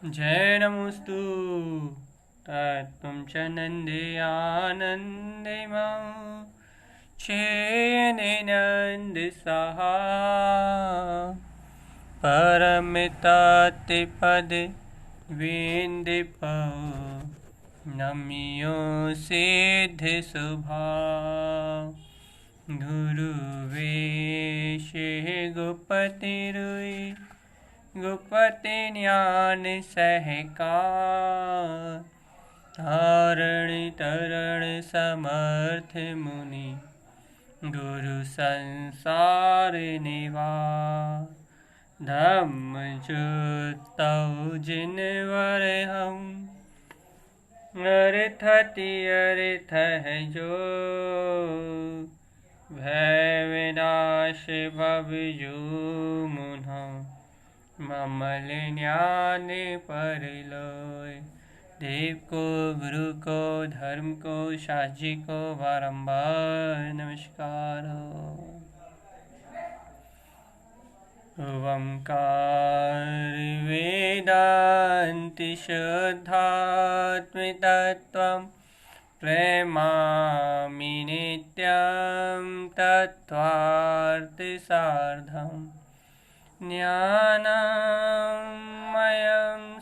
जय नमोस्तु तत्त्वं च नन्दे आनन्दे मां चेने नन्द सहा परमितातिपद विन्दिप नमियो सिद्ध सुभा गुरु वेशे गुपति रुई गुपति ज्ञान सहकार धारण तरण समर्थ मुनि गुरु संसार निवार धम्म जुतौ जिनवर हम अर्थति अर्थ है जो भय विनाश भव जो मुन्हा ममल ज्ञान परलोय। देव को, गुरु को, धर्म को, शास्त्री को बारंबार नमस्कार हो। ओंकार वेदांति शुद्धात्म तत्त्वं प्रेमामि नित्यं तत्त्वार्थ सार्धम् ज्ञानमयं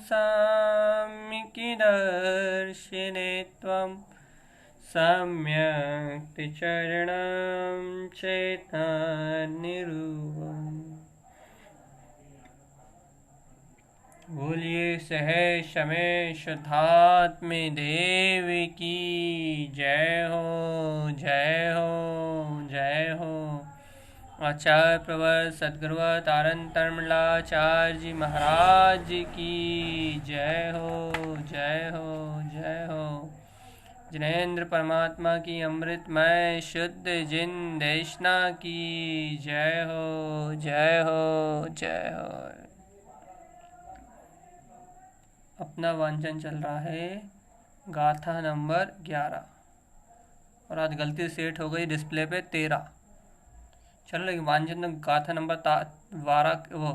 साम्यिकदर्शिने त्वं सम्यक् चरणं चैतन्यरूपम्। बोलिए सहज समय शुद्धात्म देव की जय हो, जय हो, जय हो। आचार्य प्रवर सद्गुरु तारण तर्मलाचार्य जी महाराज की जय हो, जय हो, जय हो। जिनेन्द्र परमात्मा की अमृतमय शुद्ध जिन देशना की जय हो, जय हो, जय हो। अपना वांचन चल रहा है गाथा नंबर 11 और आज गलती से सेट हो गई डिस्प्ले पे 13। चलो लेकिन वांचन गाथा नंबर 12 वो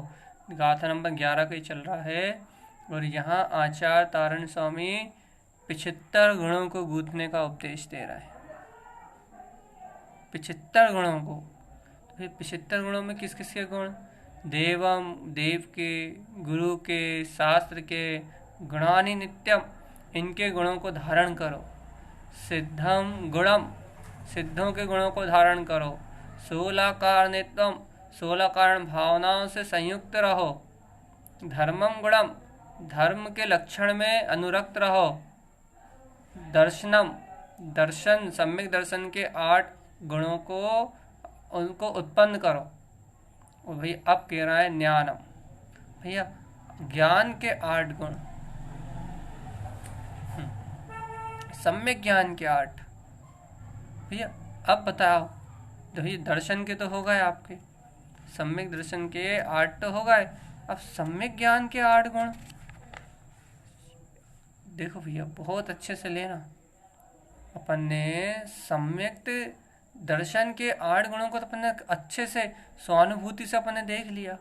गाथा नंबर 11 का ही चल रहा है। और यहाँ आचार्य तारण स्वामी 75 गुणों को गूंथने का उपदेश दे रहा है। 75 गुणों को, तो फिर 75 गुणों में किस किस के गुण? देवम, देव के, गुरु के, शास्त्र के, गुणानि नित्यम, इनके गुणों को धारण करो। सिद्धम गुणम, सिद्धों के गुणों को धारण करो। 16 कारणित्वम, 16 कारण भावनाओं से संयुक्त रहो। धर्मम गुणम, धर्म के लक्षण में अनुरक्त रहो। दर्शनम, दर्शन, सम्यक दर्शन के 8 गुणों को उनको उत्पन्न करो। और भैया अब कह रहा है ज्ञानम, भैया ज्ञान के 8 गुण, सम्यक ज्ञान के 8। भैया अब बताओ, तो ये दर्शन के तो हो गए आपके, सम्यक दर्शन के 8 तो हो गए। अब सम्यक ज्ञान के 8 गुण देखो भैया, बहुत अच्छे से लेना। अपन ने सम्यक दर्शन के 8 गुणों को तो अपन ने अच्छे से स्वानुभूति से अपन ने देख लिया।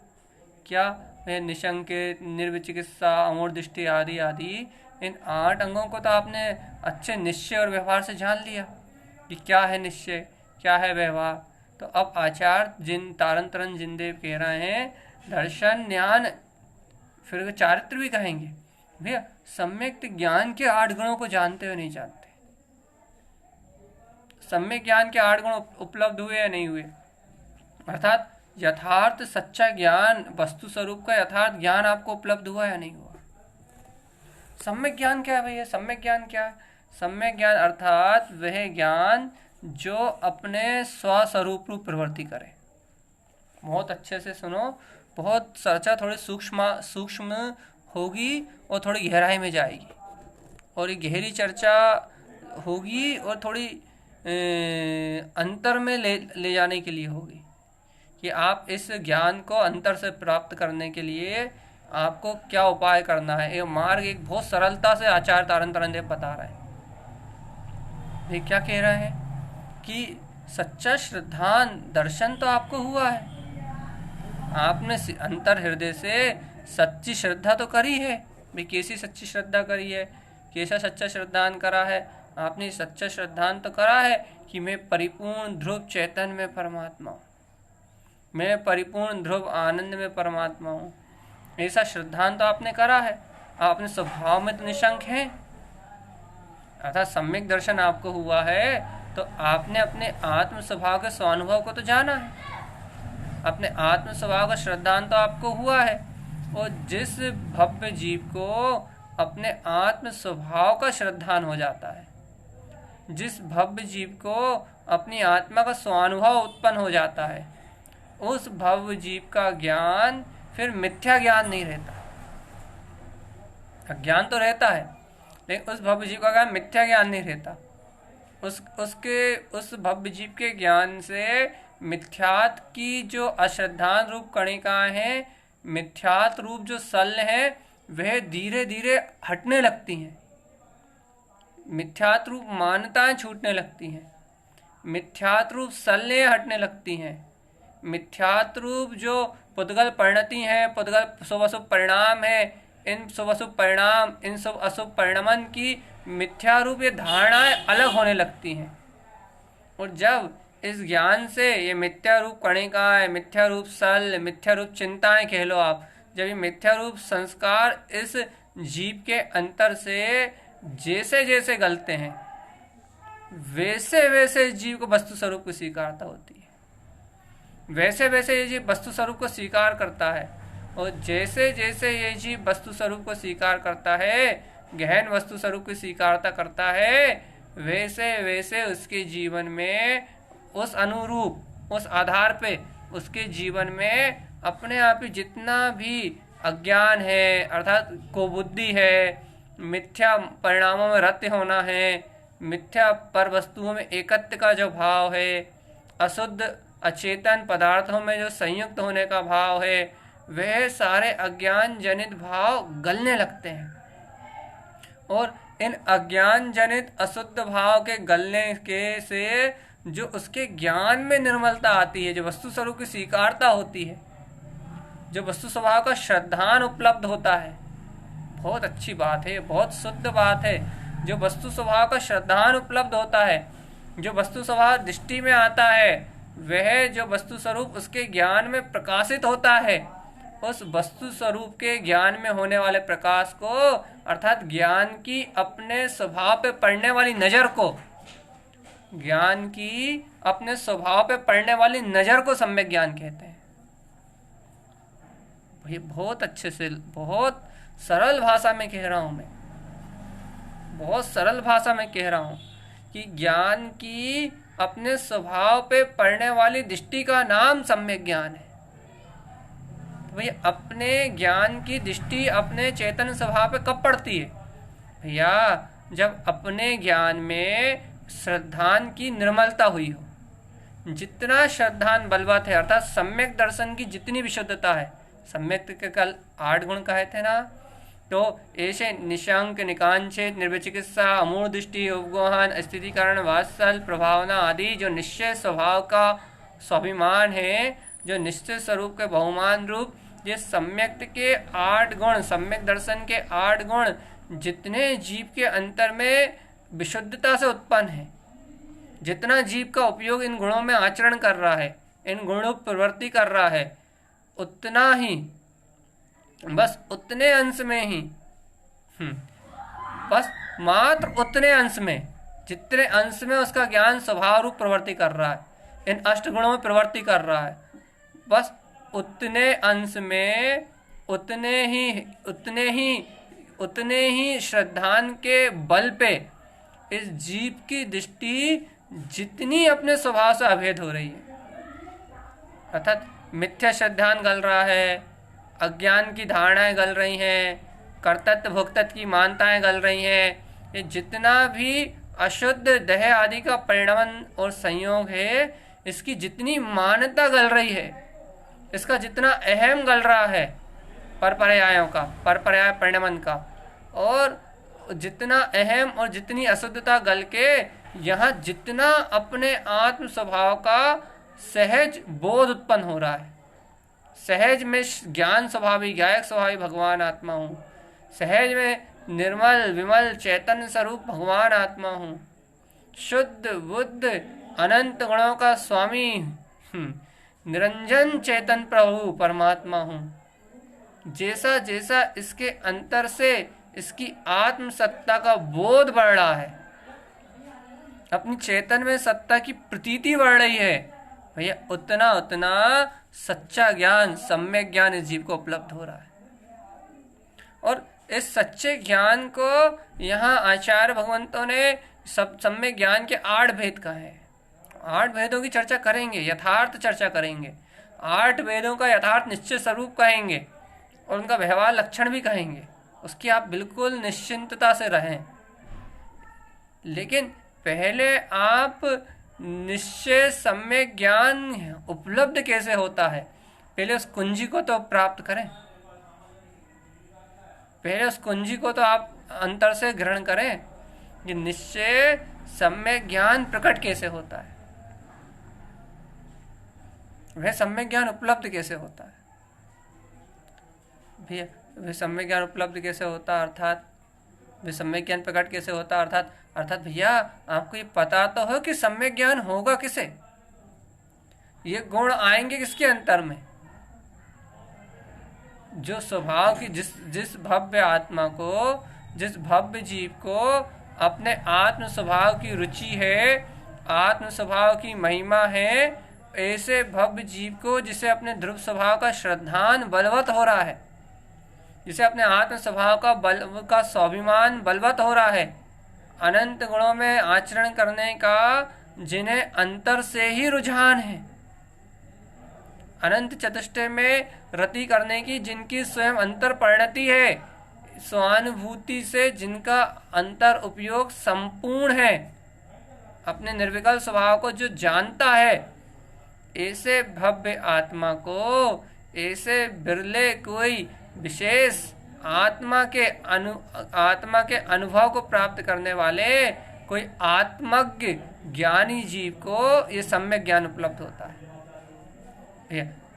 क्या? निशंक, निर्विचिकित्सा, अमूढ़ दृष्टि आदि आदि, इन 8 अंगों को तो आपने अच्छे निश्चय और व्यवहार से जान लिया कि क्या है निश्चय, क्या है व्यवहार। तो अब आचार्य जिन तारण तरण जिनदेव कह रहे हैं दर्शन, ज्ञान, फिर चारित्र भी कहेंगे। भैया सम्यक ज्ञान के 8 गुणों को जानते हो नहीं जानते? सम्यक ज्ञान के 8 गुण उपलब्ध हुए या नहीं हुए? अर्थात यथार्थ सच्चा ज्ञान, वस्तु स्वरूप का यथार्थ ज्ञान आपको उपलब्ध हुआ या नहीं हुआ? सम्यक ज्ञान क्या है भैया? सम्यक ज्ञान क्या है? सम्यक ज्ञान अर्थात वह ज्ञान जो अपने स्वस्वरूप रूप प्रवृत्ति करे। बहुत अच्छे से सुनो, बहुत चर्चा थोड़ी सूक्ष्म होगी और थोड़ी गहराई में जाएगी। और ये गहरी चर्चा होगी और थोड़ी अंतर में ले जाने के लिए होगी कि आप इस ज्ञान को अंतर से प्राप्त करने के लिए आपको क्या उपाय करना है। ये मार्ग एक बहुत सरलता से आचार्य तारण तरण देव बता रहे हैं। ये क्या कह रहे हैं कि सच्चा श्रद्धान दर्शन तो आपको हुआ है, आपने अंतर हृदय से सच्ची श्रद्धा तो करी है, भाई कैसी सच्ची श्रद्धा करी है, कैसा सच्चा श्रद्धान करा है? आपने सच्चा श्रद्धान तो करा है कि मैं परिपूर्ण ध्रुव चैतन्य में परमात्मा हूँ, मैं परिपूर्ण ध्रुव आनंद में परमात्मा हूँ। ऐसा श्रद्धान तो आपने करा है, आपने स्वभाव में तो निशंक हैं, अर्थात सम्यक दर्शन आपको हुआ है, तो आपने अपने आत्म स्वभाव के स्वानुभव को तो जाना है, अपने आत्म स्वभाव का श्रद्धान तो आपको हुआ है। और जिस भव्य जीव को अपने आत्म स्वभाव का श्रद्धान हो जाता है, जिस भव्य जीव को अपनी आत्मा का स्वानुभव उत्पन्न हो जाता है, उस भव्य जीव का ज्ञान फिर मिथ्या ज्ञान नहीं रहता। ज्ञान तो रहता है, लेकिन उस भव्य जीव का ज्ञान मिथ्या ज्ञान नहीं रहता। उस भव्य जीव के ज्ञान से मिथ्यात की जो अश्रद्धान रूप कणिकाएं हैं, मिथ्यात रूप जो सल्ल है, वह धीरे धीरे हटने लगती हैं। मिथ्यात रूप मान्यताएं छूटने लगती हैं, मिथ्यात रूप सल्लें हटने लगती हैं, मिथ्यात रूप जो पुद्गल परिणति हैं, पुद्गल शुभ अशुभ परिणाम है, इन शुभ अशुभ परिणाम, इन शुभ अशुभ परिणमन की मिथ्या रूप ये धारणाएं अलग होने लगती हैं। और जब इस ज्ञान से ये मिथ्या रूप कणिकाएं, मिथ्या रूप सल, मिथ्या रूप चिंताएं कह लो आप, जब ये मिथ्या रूप संस्कार इस जीव के अंतर से जैसे जैसे गलते हैं, वैसे वैसे जीव को वस्तु स्वरूप की स्वीकारता होती है, वैसे वैसे ये जीव वस्तु स्वरूप को स्वीकार करता है। और जैसे जैसे ये जीव वस्तु स्वरूप को स्वीकार करता है, गहन वस्तु स्वरूप की स्वीकारता करता है, वैसे वैसे उसके जीवन में उस अनुरूप, उस आधार पे उसके जीवन में अपने आप ही जितना भी अज्ञान है, अर्थात कुबुद्धि है, मिथ्या परिणामों में रत्य होना है, मिथ्या पर वस्तुओं में एकत्व का जो भाव है, अशुद्ध अचेतन पदार्थों में जो संयुक्त होने का भाव है, वह सारे अज्ञान जनित भाव गलने लगते हैं। और इन अज्ञान जनित अशुद्ध भाव के गलने के से जो उसके ज्ञान में निर्मलता आती है, जो वस्तु स्वरूप की स्वीकारता होती है, जो वस्तु स्वभाव का श्रद्धान उपलब्ध होता है, बहुत अच्छी बात है, बहुत शुद्ध बात है। जो वस्तु स्वभाव का श्रद्धान उपलब्ध होता है, जो वस्तु स्वभाव दृष्टि में आता है, वह जो वस्तु स्वरूप उसके ज्ञान में प्रकाशित होता है, उस वस्तु स्वरूप के ज्ञान में होने वाले प्रकाश को, अर्थात ज्ञान की अपने स्वभाव पे पड़ने वाली नजर को, ज्ञान की अपने स्वभाव पे पड़ने वाली नजर को सम्यक ज्ञान कहते हैं। ये बहुत अच्छे से, बहुत सरल भाषा में कह रहा हूं मैं, बहुत सरल भाषा में कह रहा हूं कि ज्ञान की अपने स्वभाव पे पड़ने वाली दृष्टि का नाम सम्यक ज्ञान है। भैया अपने ज्ञान की दृष्टि अपने चेतन स्वभाव पे कब पड़ती है? भैया जब अपने ज्ञान में श्रद्धान की निर्मलता हुई हो। जितना श्रद्धान बलवत है, अर्थात सम्यक दर्शन की जितनी विशुद्धता है, सम्यक के कल 8 गुण कहे थे ना, तो ऐसे निशंक, निकांक्षित, निर्विचिकित्सा, अमूढ़ दृष्टि, उपगोहन, स्थिति कारण, वात्सल, प्रभावना आदि जो निश्चय स्वभाव का स्वाभिमान है, जो निश्चय स्वरूप के बहुमान रूप, ये सम्यक के 8 गुण, सम्यक दर्शन के 8 गुण जितने जीव के अंतर में विशुद्धता से उत्पन्न है, जितना जीव का उपयोग इन गुणों में आचरण कर रहा है, इन गुणों की प्रवृत्ति कर रहा है, उतना ही, बस उतने अंश में ही, बस मात्र उतने अंश में, जितने अंश में उसका ज्ञान स्वभाव रूप प्रवृत्ति कर रहा है, इन 8 गुणों में प्रवृत्ति कर रहा है, बस उतने अंश में उतने ही श्रद्धान के बल पे इस जीव की दृष्टि जितनी अपने स्वभाव से अभेद हो रही है, अर्थात मिथ्या श्रद्धान गल रहा है, अज्ञान की धारणाएं गल रही हैं, कर्तृत्व भोक्तत्व की मान्यताएं गल रही हैं, ये जितना भी अशुद्ध देह आदि का परिणमन और संयोग है, इसकी जितनी मान्यता गल रही है, इसका जितना अहम गल रहा है, परपर्यायों का, परपर्याय परिणमन का, और जितना अहम और जितनी अशुद्धता गल के यहाँ जितना अपने आत्म स्वभाव का सहज बोध उत्पन्न हो रहा है, सहज में ज्ञान स्वभावी, गायक स्वभावी भगवान आत्मा हूँ, सहज में निर्मल विमल चैतन्य स्वरूप भगवान आत्मा हूँ। शुद्ध बुद्ध अनंत गुणों का स्वामी निरंजन चेतन प्रभु परमात्मा हूँ। जैसा जैसा इसके अंतर से इसकी आत्म सत्ता का बोध बढ़ रहा है, अपनी चेतन में सत्ता की प्रतीति बढ़ रही है, भैया उतना उतना सच्चा ज्ञान, सम्यक ज्ञान इस जीव को उपलब्ध हो रहा है। और इस सच्चे ज्ञान को यहाँ आचार्य भगवंतों ने सम्यक ज्ञान के 8 भेद कहे हैं। 8 भेदों की चर्चा करेंगे, यथार्थ चर्चा करेंगे, 8 वेदों का यथार्थ निश्चित स्वरूप कहेंगे और उनका व्यवहार लक्षण भी कहेंगे। उसकी आप बिल्कुल निश्चिंतता से रहें। लेकिन पहले आप निश्चय सम्यक ज्ञान उपलब्ध कैसे होता है, पहले उस कुंजी को तो प्राप्त करें। पहले उस कुंजी को तो आप अंतर से ग्रहण करें कि निश्चय सम्यक ज्ञान प्रकट कैसे होता है, वह सम्यक ज्ञान उपलब्ध कैसे होता है। भैया वह सम्यक ज्ञान उपलब्ध कैसे होता, अर्थात वह सम्यक ज्ञान प्रकट कैसे होता, अर्थात भैया आपको ये पता तो हो कि सम्यक ज्ञान होगा किसे, ये गुण आएंगे किसके अंतर में। जो स्वभाव की जिस भव्य आत्मा को, जिस भव्य जीव को अपने आत्म स्वभाव की रुचि है, आत्म स्वभाव की महिमा है, ऐसे भव्य जीव को जिसे अपने ध्रुव स्वभाव का श्रद्धान बलवत हो रहा है, जिसे अपने आत्म स्वभाव का स्वाभिमान बलवत हो रहा है, अनंत गुणों में आचरण करने का जिन्हें अंतर से ही रुझान है, अनंत चतुष्टय में रति करने की जिनकी स्वयं अंतर परिणति है, स्वानुभूति से जिनका अंतर उपयोग संपूर्ण है, अपने निर्विकल्प स्वभाव को जो जानता है, ऐसे भव्य आत्मा को, ऐसे बिरले कोई विशेष आत्मा के अनुभव को प्राप्त करने वाले कोई आत्मज्ञ ज्ञानी जीव को ये सम्यक ज्ञान उपलब्ध होता है।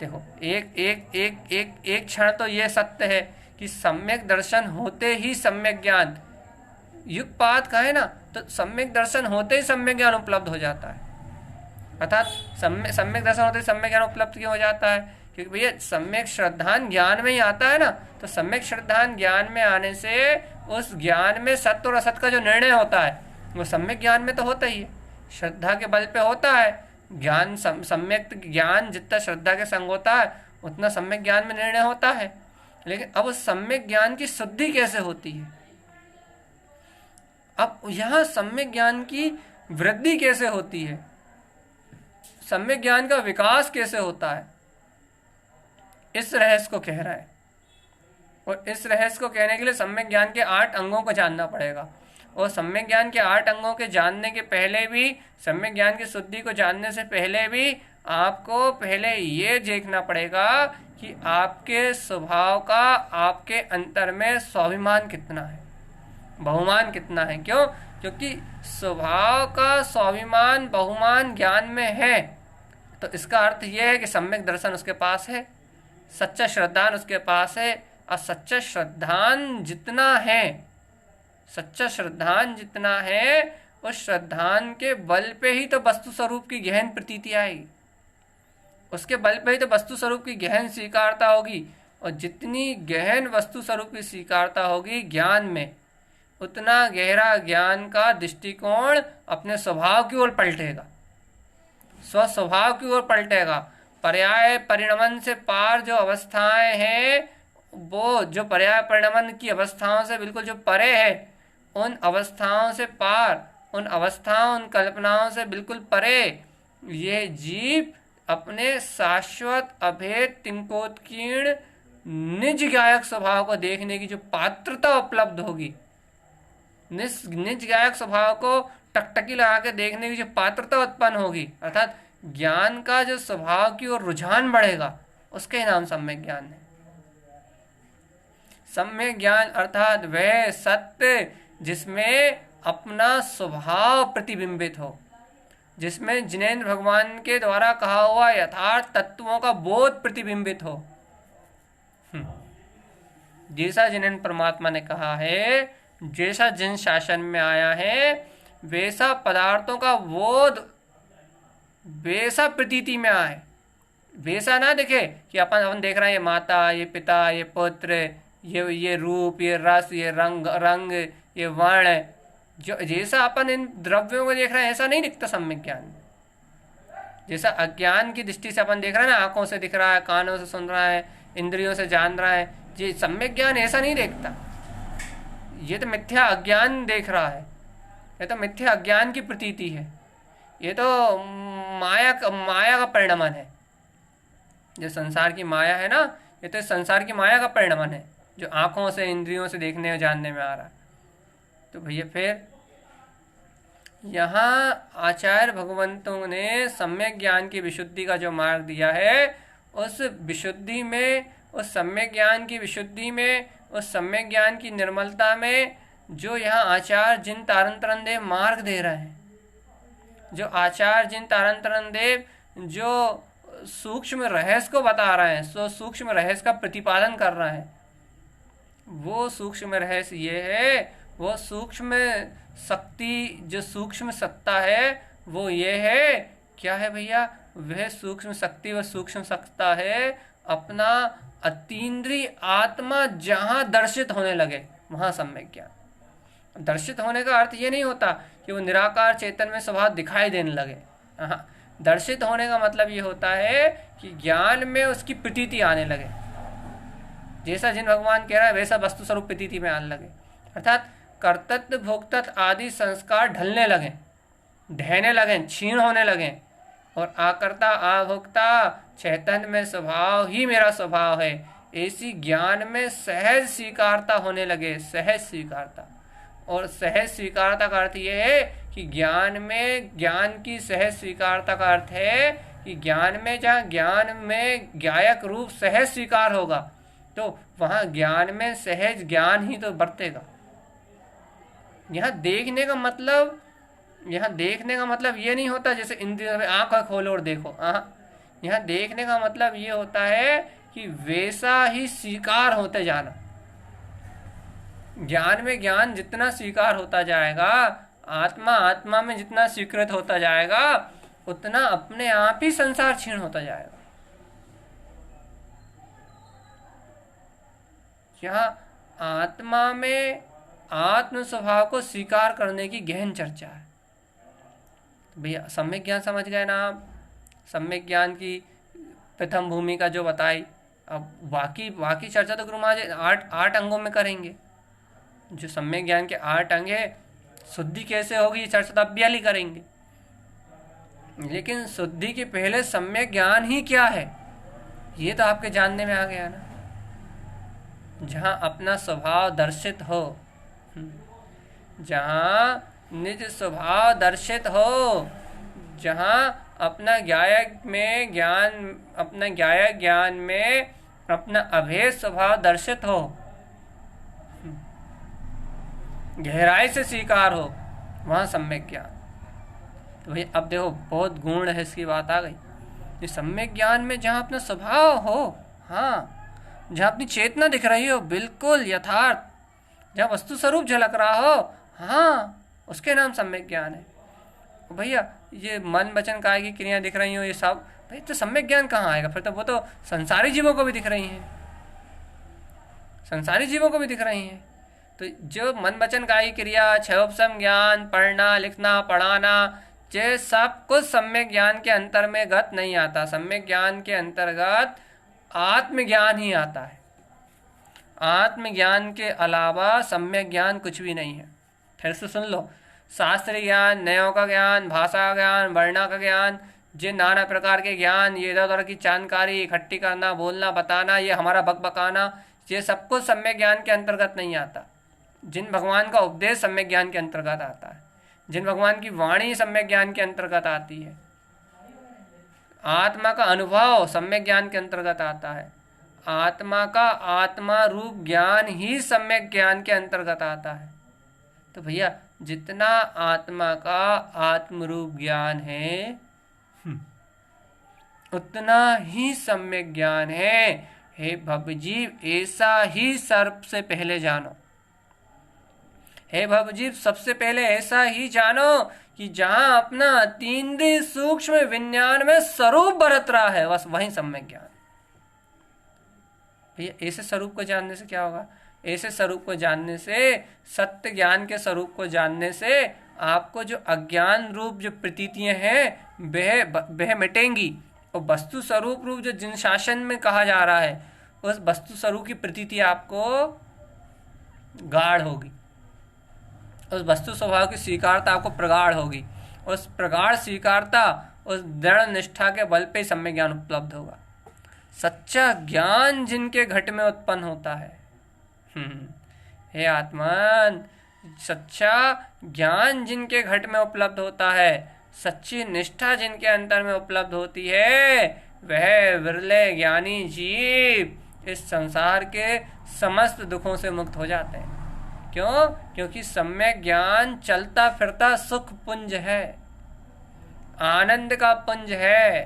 देखो एक क्षण तो ये सत्य है कि सम्यक दर्शन होते ही सम्यक ज्ञान, युगपात कहे ना तो सम्यक दर्शन होते ही सम्यक ज्ञान उपलब्ध हो जाता है। अर्थात सम्यक दर्शन होते ही सम्यक ज्ञान उपलब्ध क्यों हो जाता है, क्योंकि भैया सम्यक श्रद्धान ज्ञान में ही आता है ना, तो सम्यक श्रद्धान ज्ञान में आने से उस ज्ञान में सत्य और असत का जो निर्णय होता है वो सम्यक ज्ञान में तो होता ही है, श्रद्धा के बल पे होता है ज्ञान। सम्यक ज्ञान जितना श्रद्धा के संग होता है उतना सम्यक ज्ञान में निर्णय होता है। लेकिन अब उस सम्यक ज्ञान की शुद्धि कैसे होती है, अब यहाँ सम्यक ज्ञान की वृद्धि कैसे होती है, सम्यक ज्ञान का विकास कैसे होता है, इस रहस्य को कह रहा है। और इस रहस्य को कहने के लिए सम्यक ज्ञान के 8 अंगों को जानना पड़ेगा। और सम्यक ज्ञान के 8 अंगों के जानने के पहले भी, सम्यक ज्ञान की शुद्धि को जानने से पहले भी आपको पहले ये देखना पड़ेगा कि आपके स्वभाव का, आपके अंतर में स्वाभिमान कितना है, बहुमान कितना है। क्यों? क्योंकि स्वभाव का स्वाभिमान बहुमान ज्ञान में है, तो इसका अर्थ यह है कि सम्यक दर्शन उसके पास है, सच्चा श्रद्धान उसके पास है। और सच्चा श्रद्धान जितना है, सच्चा श्रद्धान जितना है, उस श्रद्धान के बल पे ही तो वस्तु स्वरूप की गहन प्रतीति आएगी, उसके बल पे ही तो वस्तु स्वरूप की गहन स्वीकारता होगी। और जितनी गहन वस्तु स्वरूप की स्वीकारता होगी ज्ञान में, उतना गहरा ज्ञान का दृष्टिकोण अपने स्वभाव की ओर पलटेगा, स्वस्वभाव की ओर पलटेगा। पर्याय परिणमन से पार जो अवस्थाएं हैं, वो जो पर्याय परिणमन की अवस्थाओं से बिल्कुल जो परे है, उन अवस्थाओं से पार, उन अवस्थाओं, उन कल्पनाओं से बिल्कुल परे ये जीव अपने शाश्वत अभेद तिंकोत्कीर्ण निज गायक स्वभाव को देखने की जो पात्रता उपलब्ध होगी, निज गायक स्वभाव को टकटकी लगा के देखने की जो पात्रता उत्पन्न होगी, अर्थात ज्ञान का जो स्वभाव की ओर रुझान बढ़ेगा, उसके नाम सम्यक ज्ञान है। सम्यक ज्ञान अर्थात वह सत्य जिसमें अपना स्वभाव प्रतिबिंबित हो, जिसमें जिनेंद्र भगवान के द्वारा कहा हुआ यथार्थ तत्वों का बोध प्रतिबिंबित हो। जैसा जिन्हें परमात्मा ने कहा है, जैसा जिन शासन में आया है, वैसा पदार्थों का बोध वैसा प्रतीति में आए, वैसा ना दिखे कि अपन देख रहे हैं ये माता, ये पिता, ये पुत्र, ये रूप, ये रस, ये रंग, ये वर्ण, जो जैसा अपन इन द्रव्यों को देख रहे हैं ऐसा नहीं दिखता सम्यक ज्ञान। जैसा अज्ञान की दृष्टि से अपन देख रहे हैं ना, आंखों से दिख रहा है, कानों से सुन रहा है, इंद्रियों से जान रहा है, ये सम्यक ज्ञान ऐसा नहीं देखता। ये तो मिथ्या अज्ञान देख रहा है, ये तो मिथ्या अज्ञान की प्रतीति है, ये तो माया का परिणमन है। जो संसार की माया है ना, ये तो संसार की माया का परिणमन है, जो आंखों से इंद्रियों से देखने और जानने में आ रहा है। तो भैया फिर यहाँ आचार्य भगवंतों ने सम्यक ज्ञान की विशुद्धि का जो मार्ग दिया है, उस विशुद्धि में, उस सम्यक ज्ञान की विशुद्धि में, उस सम्यक ज्ञान की निर्मलता में जो यहाँ आचार्य जिन तारन देव मार्ग दे रहे हैं, जो आचार्य जिन तारन देव जो सूक्ष्म रहस्य को बता रहे हैं, सो सूक्ष्म रहस्य का प्रतिपादन कर रहे हैं, वो सूक्ष्म रहस्य ये है, वो सूक्ष्म शक्ति, जो सूक्ष्म सत्ता है वो ये है, क्या है भैया, वह सूक्ष्म शक्ति, वह सूक्ष्म सत्ता है अपना अतीन्द्रिय आत्मा जहाँ दर्शित होने लगे वहाँ सम्यक ज्ञान। दर्शित होने का अर्थ ये नहीं होता कि वो निराकार चेतन में स्वभाव दिखाई देने लगे। हाँ, दर्शित होने का मतलब ये होता है कि ज्ञान में उसकी प्रतीति आने लगे, जैसा जिन भगवान कह रहा है वैसा वस्तु स्वरूप प्रतीति में आने लगे, अर्थात कर्तव्य भोक्तत्व आदि संस्कार ढलने लगे, ढहने लगे, क्षीण होने लगे, और आकर्ता आभोक्ता चैतन्य में स्वभाव ही मेरा स्वभाव है, ऐसी ज्ञान में सहज स्वीकारता होने लगे, सहज स्वीकारता। और सहज स्वीकारता का अर्थ ये है कि ज्ञान में, ज्ञान की सहज स्वीकारता का अर्थ है कि ज्ञान में, जहाँ ज्ञान में ज्ञायक रूप सहज स्वीकार होगा तो वहाँ ज्ञान में सहज ज्ञान ही तो बरतेगा। यहाँ देखने का मतलब, यहाँ देखने का मतलब ये नहीं होता जैसे इंद्रियों में आँख खोलो और देखो। यहाँ देखने का मतलब ये होता है कि वैसा ही स्वीकार होते जाना। ज्ञान में ज्ञान जितना स्वीकार होता जाएगा, आत्मा आत्मा में जितना स्वीकृत होता जाएगा, उतना अपने आप ही संसार क्षीण होता जाएगा। यहाँ आत्मा में आत्म स्वभाव को स्वीकार करने की गहन चर्चा है। भैया सम्यक ज्ञान समझ गए ना आप? सम्यक ज्ञान की प्रथम भूमिका जो बताई, अब बाकी चर्चा तो गुरु महाराज 8 अंगों में करेंगे। जो सम्यक ज्ञान के 8 अंग है, शुद्धि कैसे होगी चर्चा तो अब भी करेंगे, लेकिन शुद्धि के पहले सम्यक ज्ञान ही क्या है ये तो आपके जानने में आ गया ना। जहाँ अपना स्वभाव दर्शित हो, जहाँ निज स्वभाव दर्शित हो, जहाँ अपना ज्ञायक में ज्ञान, अपना ज्ञायक ज्ञान में अपना अभेद स्वभाव दर्शित हो, गहराई से स्वीकार हो, वहाँ सम्यक ज्ञान। तो भाई अब देखो बहुत गुण है, इसकी बात आ गई। ये सम्यक ज्ञान में जहाँ अपना स्वभाव हो, हाँ, जहाँ अपनी चेतना दिख रही हो बिल्कुल यथार्थ, जहाँ वस्तु स्वरूप झलक रहा हो, हाँ, उसके नाम सम्यक ज्ञान है। भैया ये मन वचन काया की क्रियाएं दिख रही हो, ये सब भाई तो सम्यक ज्ञान कहाँ आएगा? फिर तो वो तो संसारी जीवों को भी दिख रही हैं, संसारी जीवों को भी दिख रही हैं। तो जो मन वचन काया की क्रिया, क्षयोपशम ज्ञान, पढ़ना लिखना पढ़ाना, ये सब कुछ सम्यक ज्ञान के अंतर्गत नहीं आता। सम्यक ज्ञान के अंतर्गत आत्मज्ञान ही आता है। आत्मज्ञान के अलावा सम्यक ज्ञान कुछ भी नहीं है। फिर से सुन लो, शास्त्रीय ज्ञान, नयों का ज्ञान, भाषा का ज्ञान, वर्णा का ज्ञान, जिन नाना प्रकार के ज्ञान, ये इधर उधर की जानकारी इकट्ठी करना, बोलना, बताना, ये हमारा बकबकाना, ये सब कुछ सम्यक ज्ञान के अंतर्गत नहीं आता। जिन भगवान का उपदेश सम्यक ज्ञान के अंतर्गत आता है, जिन भगवान की वाणी सम्यक ज्ञान के अंतर्गत आती है, आत्मा का अनुभव सम्यक ज्ञान के अंतर्गत आता है, आत्मा का आत्मा रूप ज्ञान ही सम्यक ज्ञान के अंतर्गत आता है। तो भैया जितना आत्मा का आत्मरूप ज्ञान है उतना ही सम्यक ज्ञान है। हे भवजीव ऐसा ही सर्प से पहले जानो। हे भवजीव सबसे पहले ऐसा ही जानो कि जहां अपना अतीन्द्रिय सूक्ष्म विज्ञान में स्वरूप बरत रहा है, बस वही सम्यक ज्ञान। भैया ऐसे स्वरूप को जानने से क्या होगा? ऐसे स्वरूप को जानने से, सत्य ज्ञान के स्वरूप को जानने से आपको जो अज्ञान रूप जो प्रतीतियां हैं वह मिटेंगी, और वस्तु स्वरूप रूप जो जिन शासन में कहा जा रहा है उस वस्तु स्वरूप की प्रतीति आपको गाढ़ होगी, उस वस्तु स्वभाव की स्वीकारता आपको प्रगाढ़ होगी। उस प्रगाढ़ स्वीकारता, उस दृढ़ निष्ठा के बल पे सम्यक ज्ञान उपलब्ध होगा। सच्चा ज्ञान जिनके घट में उत्पन्न होता है, हे आत्मन, सच्चा ज्ञान जिनके घट में उपलब्ध होता है, सच्ची निष्ठा जिनके अंतर में उपलब्ध होती है, वह विरले ज्ञानी जीव इस संसार के समस्त दुखों से मुक्त हो जाते हैं। क्यों? क्योंकि सम्यक ज्ञान चलता फिरता सुख पुंज है, आनंद का पुंज है।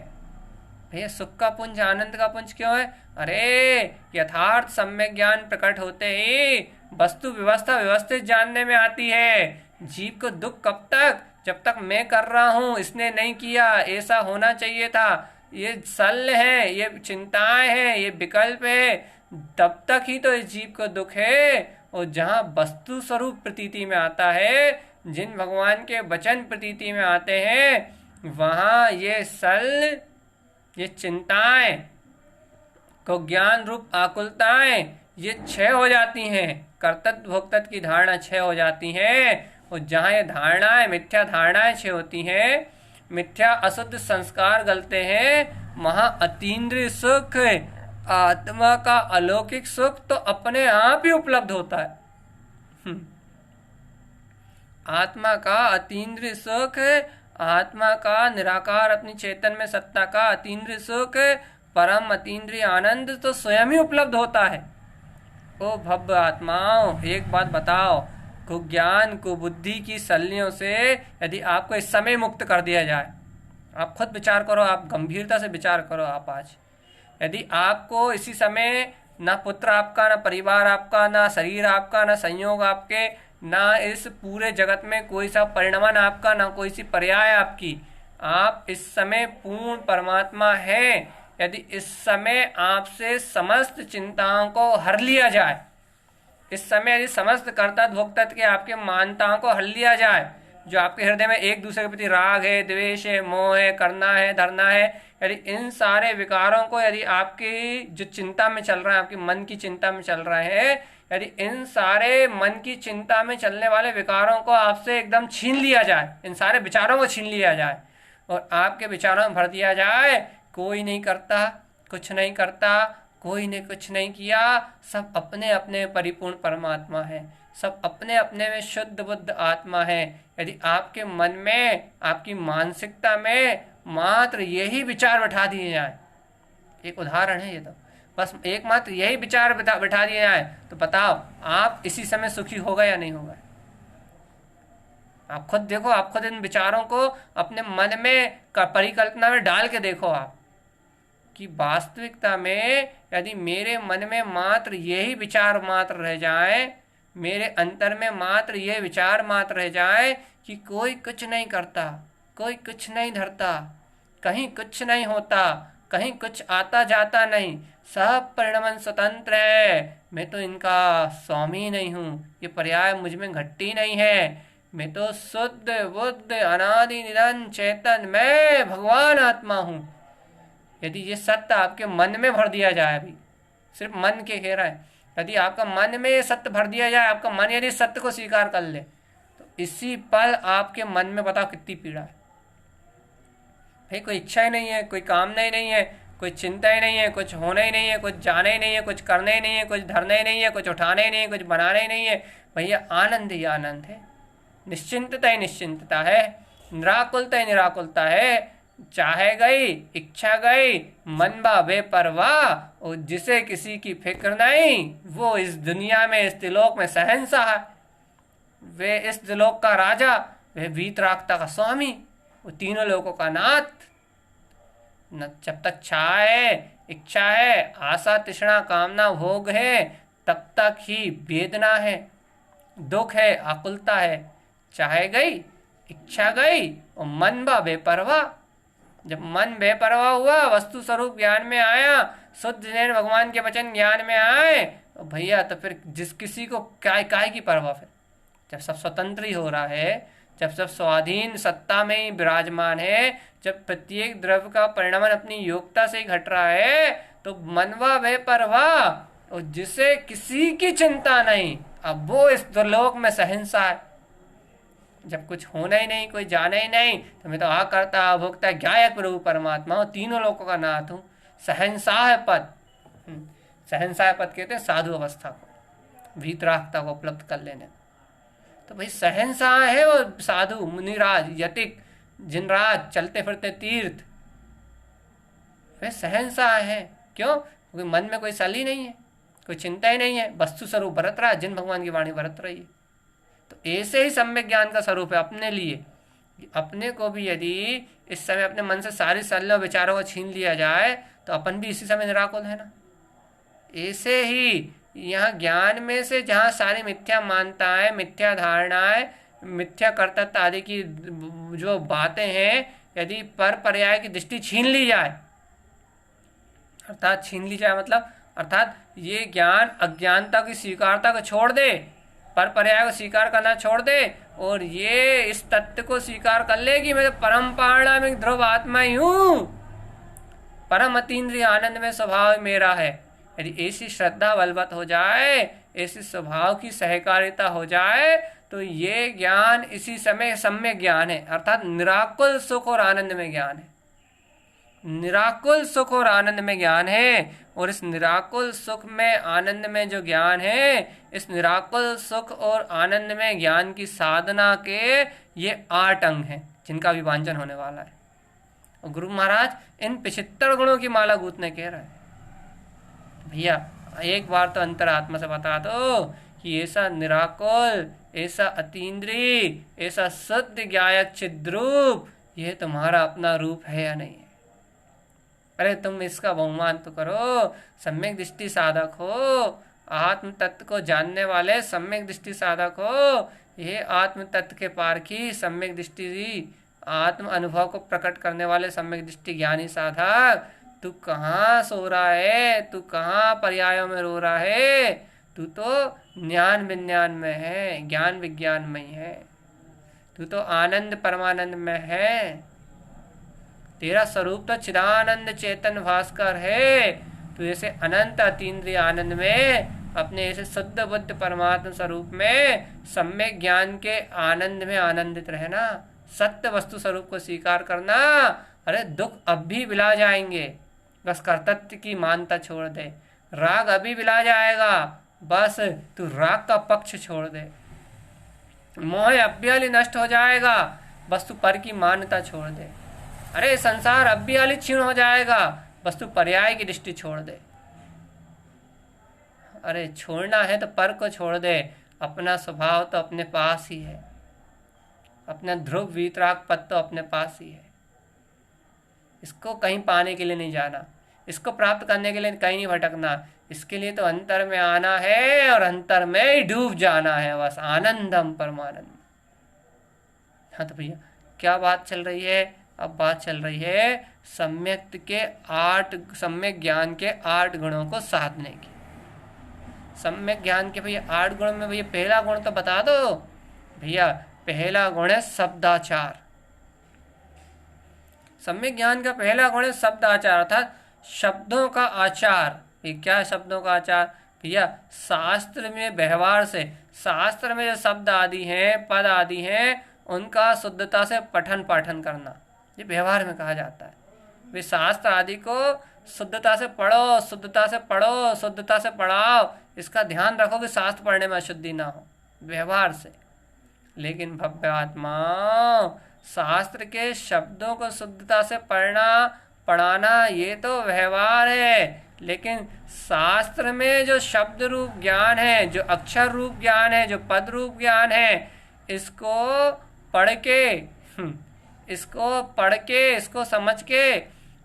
भैया सुख का पुंज, आनंद का पुंज क्यों है? अरे यथार्थ सम्यक ज्ञान प्रकट होते ही वस्तु व्यवस्था व्यवस्थित जानने में आती है। जीव को दुख कब तक? जब तक मैं कर रहा हूं, इसने नहीं किया, ऐसा होना चाहिए था, ये शल्य है, ये चिंताएं हैं, ये विकल्प है, तब तक ही तो इस जीव को दुख है। और जहाँ वस्तु स्वरूप प्रतीति में आता है, जिन भगवान के वचन प्रतीति में आते हैं, वहाँ ये शल्य, ये चिंताएं को ज्ञान रूप आकुलताएं ये क्षय हो जाती हैं, कर्तव्य भोक्तत्व की धारणा क्षय हो जाती है। और जहाँ ये धारणाएं, मिथ्या धारणाएं क्षय होती हैं, मिथ्या अशुद्ध संस्कार गलते हैं, वहाँ अतीन्द्रिय सुख, आत्मा का अलौकिक सुख तो अपने आप ही उपलब्ध होता है। आत्मा का अतीन्द्रिय सुख, आत्मा का निराकार अपनी चेतन में सत्ता का अतीन्द्रिय सुख, परम अतीन्द्रिय आनंद तो स्वयं ही उपलब्ध होता है। ओ भव्य आत्माओं, एक बात बताओ, कुज्ञान कुबुद्धि की शल्यों से यदि आपको इस समय मुक्त कर दिया जाए, आप खुद विचार करो, आप गंभीरता से विचार करो। आप आज यदि आपको इसी समय ना पुत्र आपका, ना परिवार आपका, ना शरीर आपका, ना संयोग आपके, ना इस पूरे जगत में कोई सा परिणमन आपका, ना कोई सी पर्याय आपकी, आप इस समय पूर्ण परमात्मा हैं, यदि इस समय आपसे समस्त चिंताओं को हर लिया जाए, इस समय यदि समस्त कर्तव्य भोक्तत्व के आपके मानताओं को हर लिया जाए, जो आपके हृदय में एक दूसरे के प्रति राग है, द्वेष है, मोह है, करना है, धरना है, यदि इन सारे विकारों को, यदि आपकी जो चिंता में चल रहा है, आपकी मन की चिंता में चल रहा है, यदि इन सारे मन की चिंता में चलने वाले विकारों को आपसे एकदम छीन लिया जाए, इन सारे विचारों को छीन लिया जाए और आपके विचारों में भर दिया जाए, कोई नहीं करता, कुछ नहीं करता, कोई ने कुछ नहीं किया, सब अपने अपने परिपूर्ण परमात्मा है, सब अपने अपने में शुद्ध बुद्ध आत्मा है। यदि आपके मन में, आपकी मानसिकता में मात्र यही विचार बैठा दिए जाए, एक उदाहरण है ये, तो बस एकमात्र यही विचार बैठा दिए जाए, तो बताओ आप इसी समय सुखी होगा या नहीं होगा? आप खुद देखो, आप खुद इन विचारों को अपने मन में परिकल्पना में डाल के देखो आप, कि वास्तविकता में यदि मेरे मन में मात्र यही विचार मात्र रह जाए, मेरे अंतर में मात्र ये विचार मात्र रह जाए कि कोई कुछ नहीं करता, कोई कुछ नहीं धरता, कहीं कुछ नहीं होता, कहीं कुछ आता जाता नहीं, सब परिणमन स्वतंत्र है, मैं तो इनका स्वामी नहीं हूँ, ये पर्याय मुझ में घटती नहीं है, मैं तो शुद्ध बुद्ध अनादि निरंतर चेतन, मैं भगवान आत्मा हूँ। यदि ये सत्य आपके मन में भर दिया जाए, अभी सिर्फ मन के कह रहा है, यदि आपका मन में ये सत्य भर दिया जाए, आपका मन यदि सत्य को स्वीकार कर ले, तो इसी पल आपके मन में बताओ कितनी पीड़ा है। भाई कोई इच्छा ही नहीं है, कोई कामना ही नहीं है, कोई चिंता ही नहीं है, कुछ होना ही नहीं है, कुछ जाना ही नहीं है, कुछ करना ही नहीं है, कुछ धरना ही नहीं है, कुछ उठाना ही नहीं है, कुछ बनाना ही नहीं है। भैया आनंद ही आनंद है, निश्चिंतता ही निश्चिंतता है, निराकुलता ही निराकुलता है। चाहे गई, इच्छा गई, मन बा बेपरवाह, और जिसे किसी की फिक्र नहीं, वो इस दुनिया में, इस त्रिलोक में शहंशाह है, वे इस त्रिलोक का राजा, वे वीतरागता का स्वामी, वो तीनों लोगों का नाथ। न जब तक चाहे इच्छा है, आशा तृष्णा कामना भोग है, तब तक ही वेदना है, दुख है, आकुलता है। चाहे गई, इच्छा गई, और मन बा बेपरवाह। जब मन बेपरवाह हुआ, वस्तु स्वरूप ज्ञान में आया, शुद्ध जैन भगवान के वचन ज्ञान में आए, तो भैया तो फिर जिस किसी को काय की परवाह। फिर जब सब स्वतंत्र ही हो रहा है, जब सब स्वाधीन सत्ता में ही विराजमान है, जब प्रत्येक द्रव्य का परिणाम अपनी योग्यता से ही घट रहा है, तो मनवा बेपरवाह और जिसे किसी की चिंता नहीं, अब वो इस दुर्लोक में सहनसा है। जब कुछ होना ही नहीं, कोई जाना ही नहीं, तो मैं तो करता भोगता ज्ञायक प्रभु परमात्मा हूँ, तीनों लोगों का नाथ हूँ, सहनसाह पद। सहनसाह पद कहते हैं साधु अवस्था को, वीतरागता को उपलब्ध कर लेने। तो भाई सहनसाह है वो साधु, मुनिराज, यतिक, जिनराज, चलते फिरते तीर्थ, वे सहनसाह है। क्यों? क्योंकि मन में कोई सल ही नहीं है, कोई चिंता ही नहीं है, वस्तु स्वरूप बरत रहा है, जिन भगवान की वाणी बरत रही है। तो ऐसे ही सम्यक ज्ञान का स्वरूप है अपने लिए। अपने को भी यदि इस समय अपने मन से सारी सल्ले विचारों को छीन लिया जाए, तो अपन भी इसी समय निराकुल है ना। ऐसे ही यहाँ ज्ञान में से जहाँ सारी मिथ्या मान्यताएं, मिथ्या धारणाएं, मिथ्या कर्तव्य आदि की जो बातें हैं, यदि पर पर्याय की दृष्टि छीन ली जाए, अर्थात छीन ली जाए मतलब अर्थात ये ज्ञान अज्ञानता की स्वीकारता को छोड़ दे, पर पर्याय को स्वीकार करना छोड़ दे, और ये इस तत्व को स्वीकार कर ले कि मैं तो परम पारणामिक ध्रुव आत्मा ही हूँ, परम अतीन्द्रिय आनंद में स्वभाव मेरा है। यदि ऐसी श्रद्धा बलवत हो जाए, ऐसी स्वभाव की सहकारिता हो जाए, तो ये ज्ञान इसी समय सम्यक ज्ञान है, अर्थात निराकुल सुख और आनंद में ज्ञान है। निराकुल सुख और आनंद में ज्ञान है। और इस निराकुल सुख में आनंद में जो ज्ञान है, इस निराकुल सुख और आनंद में ज्ञान की साधना के ये 8 अंग हैं, जिनका विभाजन होने वाला है। और गुरु महाराज इन 75 गुणों की माला गूंथने कह रहा है। भैया एक बार तो अंतरात्मा से बता दो कि ऐसा निराकुल, ऐसा अतीन्द्रिय, ऐसा शुद्ध ज्ञायक चिद्रूप, यह तुम्हारा अपना रूप है या नहीं है? अरे तुम इसका बहुमान तो करो। सम्यक दृष्टि साधक हो, आत्म तत्व को जानने वाले सम्यक दृष्टि साधक हो, यह आत्म तत्व के पार की सम्यक दृष्टि, आत्म अनुभव को प्रकट करने वाले सम्यक दृष्टि ज्ञानी साधक, तू कहाँ सो रहा है? तू कहाँ पर्यायों में रो रहा है? तू तो ज्ञान विज्ञान में है, ज्ञान विज्ञान में ही है। तू तो आनंद परमानंद में है। तेरा स्वरूप तो चिदानंद चेतन भास्कर है। तू ऐसे अनंत अतीन्द्रिय आनंद में, अपने ऐसे शुद्ध बुद्ध परमात्मा स्वरूप में सम्यक ज्ञान के आनंद में आनंदित रहना, सत्य वस्तु स्वरूप को स्वीकार करना। अरे दुख अब भी बिला जाएंगे, बस कर्तव्य की मानता छोड़ दे। राग अभी बिला जाएगा, बस तू राग का पक्ष छोड़ दे। मोह अभी नष्ट हो जाएगा, बस तू पर की मान्यता छोड़ दे। अरे संसार अभी वाली क्षीण हो जाएगा, बस तू पर्याय की दृष्टि छोड़ दे। अरे छोड़ना है तो पर को छोड़ दे, अपना स्वभाव तो अपने पास ही है, अपना ध्रुव वीतराग पद तो अपने पास ही है। इसको कहीं पाने के लिए नहीं जाना, इसको प्राप्त करने के लिए कहीं नहीं भटकना। इसके लिए तो अंतर में आना है और अंतर में ही डूब जाना है, बस आनंदम परमानंद। हाँ तो भैया क्या बात चल रही है? अब बात चल रही है सम्यक ज्ञान के 8 गुणों को साधने की। सम्यक ज्ञान के भैया 8 गुण में भैया पहला गुण तो बता दो। भैया पहला गुण है शब्दाचार। सम्यक ज्ञान का पहला गुण है शब्दाचार, अर्थात शब्दों का आचार। ये क्या है शब्दों का आचार? भैया शास्त्र में व्यवहार से, शास्त्र में जो शब्द आदि हैं, पद आदि हैं, उनका शुद्धता से पठन पाठन करना, ये व्यवहार में कहा जाता है। वे शास्त्र आदि को शुद्धता से पढ़ो, शुद्धता से पढ़ो, शुद्धता से पढ़ाओ। इसका ध्यान रखो कि शास्त्र पढ़ने में अशुद्धि ना हो, व्यवहार से। लेकिन भव्य आत्मा, शास्त्र के शब्दों को शुद्धता से पढ़ाना ये तो व्यवहार है, लेकिन शास्त्र में जो शब्द रूप ज्ञान है, जो अक्षर रूप ज्ञान है, जो पद रूप ज्ञान है, इसको पढ़ के, इसको समझ के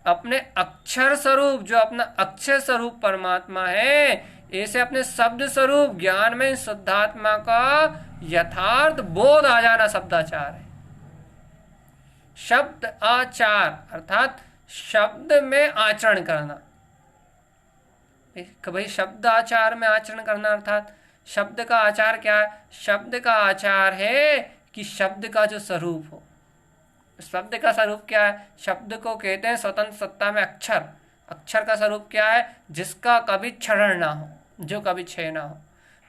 अपने अक्षर स्वरूप, जो अपना अक्षर स्वरूप परमात्मा है, ऐसे अपने शब्द स्वरूप ज्ञान में शुद्धात्मा का यथार्थ बोध आ जाना शब्दाचार है। शब्द आचार अर्थात शब्द में आचरण करना। भाई शब्द आचार में आचरण करना अर्थात शब्द का आचार क्या है? शब्द का आचार है कि शब्द का जो स्वरूप हो। शब्द का स्वरूप क्या है? शब्द को कहते हैं स्वतंत्र सत्ता में अक्षर। अक्षर का स्वरूप क्या है? जिसका कभी क्षरण ना हो, जो कभी क्षय ना हो,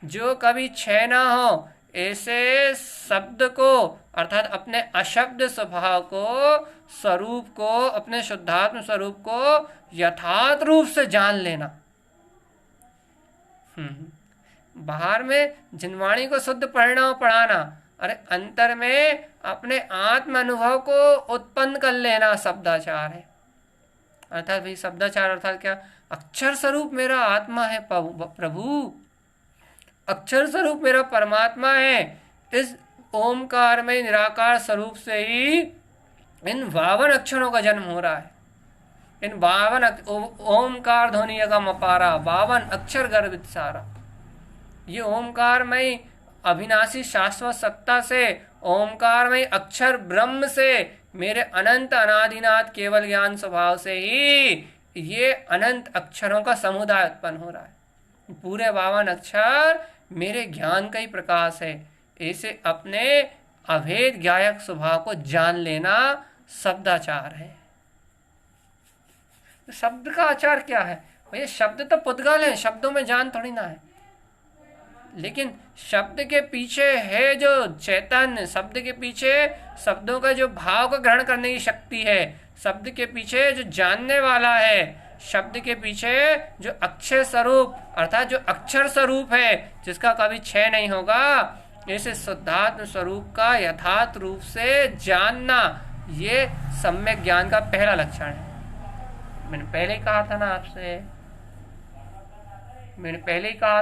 जो कभी क्षय ना हो। ऐसे शब्द को अर्थात अपने अशब्द स्वभाव को, स्वरूप को, अपने शुद्धात्म स्वरूप को यथार्थ रूप से जान लेना। बाहर में जिनवाणी को शुद्ध पढ़ना पढ़ाना, अरे अंतर में अपने आत्म अनुभव को उत्पन्न कर लेना शब्दाचार है। अर्थात भाई शब्दाचार अर्थात क्या? अक्षर स्वरूप मेरा आत्मा है प्रभु, अक्षर स्वरूप मेरा परमात्मा है। इस ओमकार में निराकार स्वरूप से ही इन 52 अक्षरों का जन्म हो रहा है। इन 52 ओमकार ध्वनि का मपारा, 52 अक्षर गर्भित सारा। ये ओमकार में अविनाशी शाश्वत सत्ता से, ओमकार में अक्षर ब्रह्म से, मेरे अनंत अनादिनाथ केवल ज्ञान स्वभाव से ही ये अनंत अक्षरों का समुदाय उत्पन्न हो रहा है। पूरे 52 अक्षर मेरे ज्ञान का ही प्रकाश है। ऐसे अपने अभेद ज्ञायक स्वभाव को जान लेना शब्दाचार है। शब्द का आचार क्या है? भैया शब्द तो पुद्गल है, शब्दों में जान थोड़ी ना है, लेकिन शब्द के पीछे है जो चैतन्य, शब्द के पीछे शब्दों का जो भाव को ग्रहण करने की शक्ति है, शब्द के पीछे जो जानने वाला है, शब्द के पीछे जो अक्षर स्वरूप अर्थात जो अक्षर स्वरूप है, जिसका कभी क्षय नहीं होगा, ऐसे शुद्धात्म स्वरूप का यथार्थ रूप से जानना, ये सम्यक ज्ञान का पहला लक्षण है। मैंने पहले ही कहा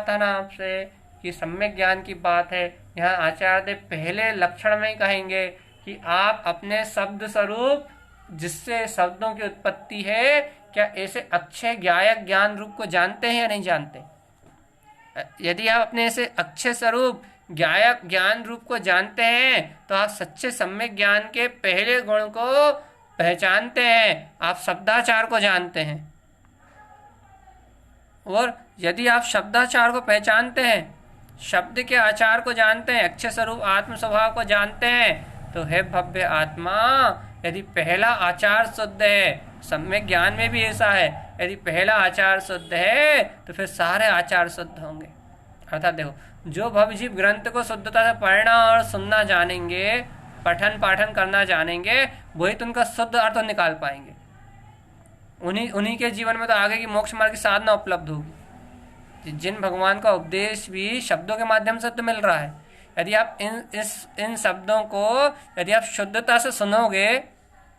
था ना आपसे कि सम्यक ज्ञान की बात है। यहाँ आचार्य देव पहले लक्षण में ही कहेंगे कि आप अपने शब्द स्वरूप, जिससे शब्दों की उत्पत्ति है, क्या ऐसे अक्षय ज्ञायक ज्ञान रूप को जानते हैं या नहीं जानते? यदि आप अपने ऐसे अक्षय स्वरूप ज्ञायक ज्ञान रूप को जानते हैं तो आप सच्चे सम्यक ज्ञान के पहले गुण को पहचानते हैं, आप शब्दाचार को जानते हैं। और यदि आप शब्दाचार को पहचानते हैं, शब्द के आचार को जानते हैं, अक्षय स्वरूप आत्म स्वभाव को जानते हैं, तो है भव्य आत्मा। यदि पहला आचार शुद्ध है, सम्यक ज्ञान में भी ऐसा है, यदि पहला आचार शुद्ध है तो फिर सारे आचार शुद्ध होंगे। अर्थात देखो, जो भवजीव ग्रंथ को शुद्धता से पढ़ना और सुनना जानेंगे, पठन पाठन करना जानेंगे, वही तो उनका शुद्ध अर्थ निकाल पाएंगे। उन्हीं के जीवन में तो आगे की मोक्ष मार्ग की साधना उपलब्ध होगी। जिन भगवान का उपदेश भी शब्दों के माध्यम से तो मिल रहा है, यदि आप इन शब्दों को यदि आप शुद्धता से सुनोगे,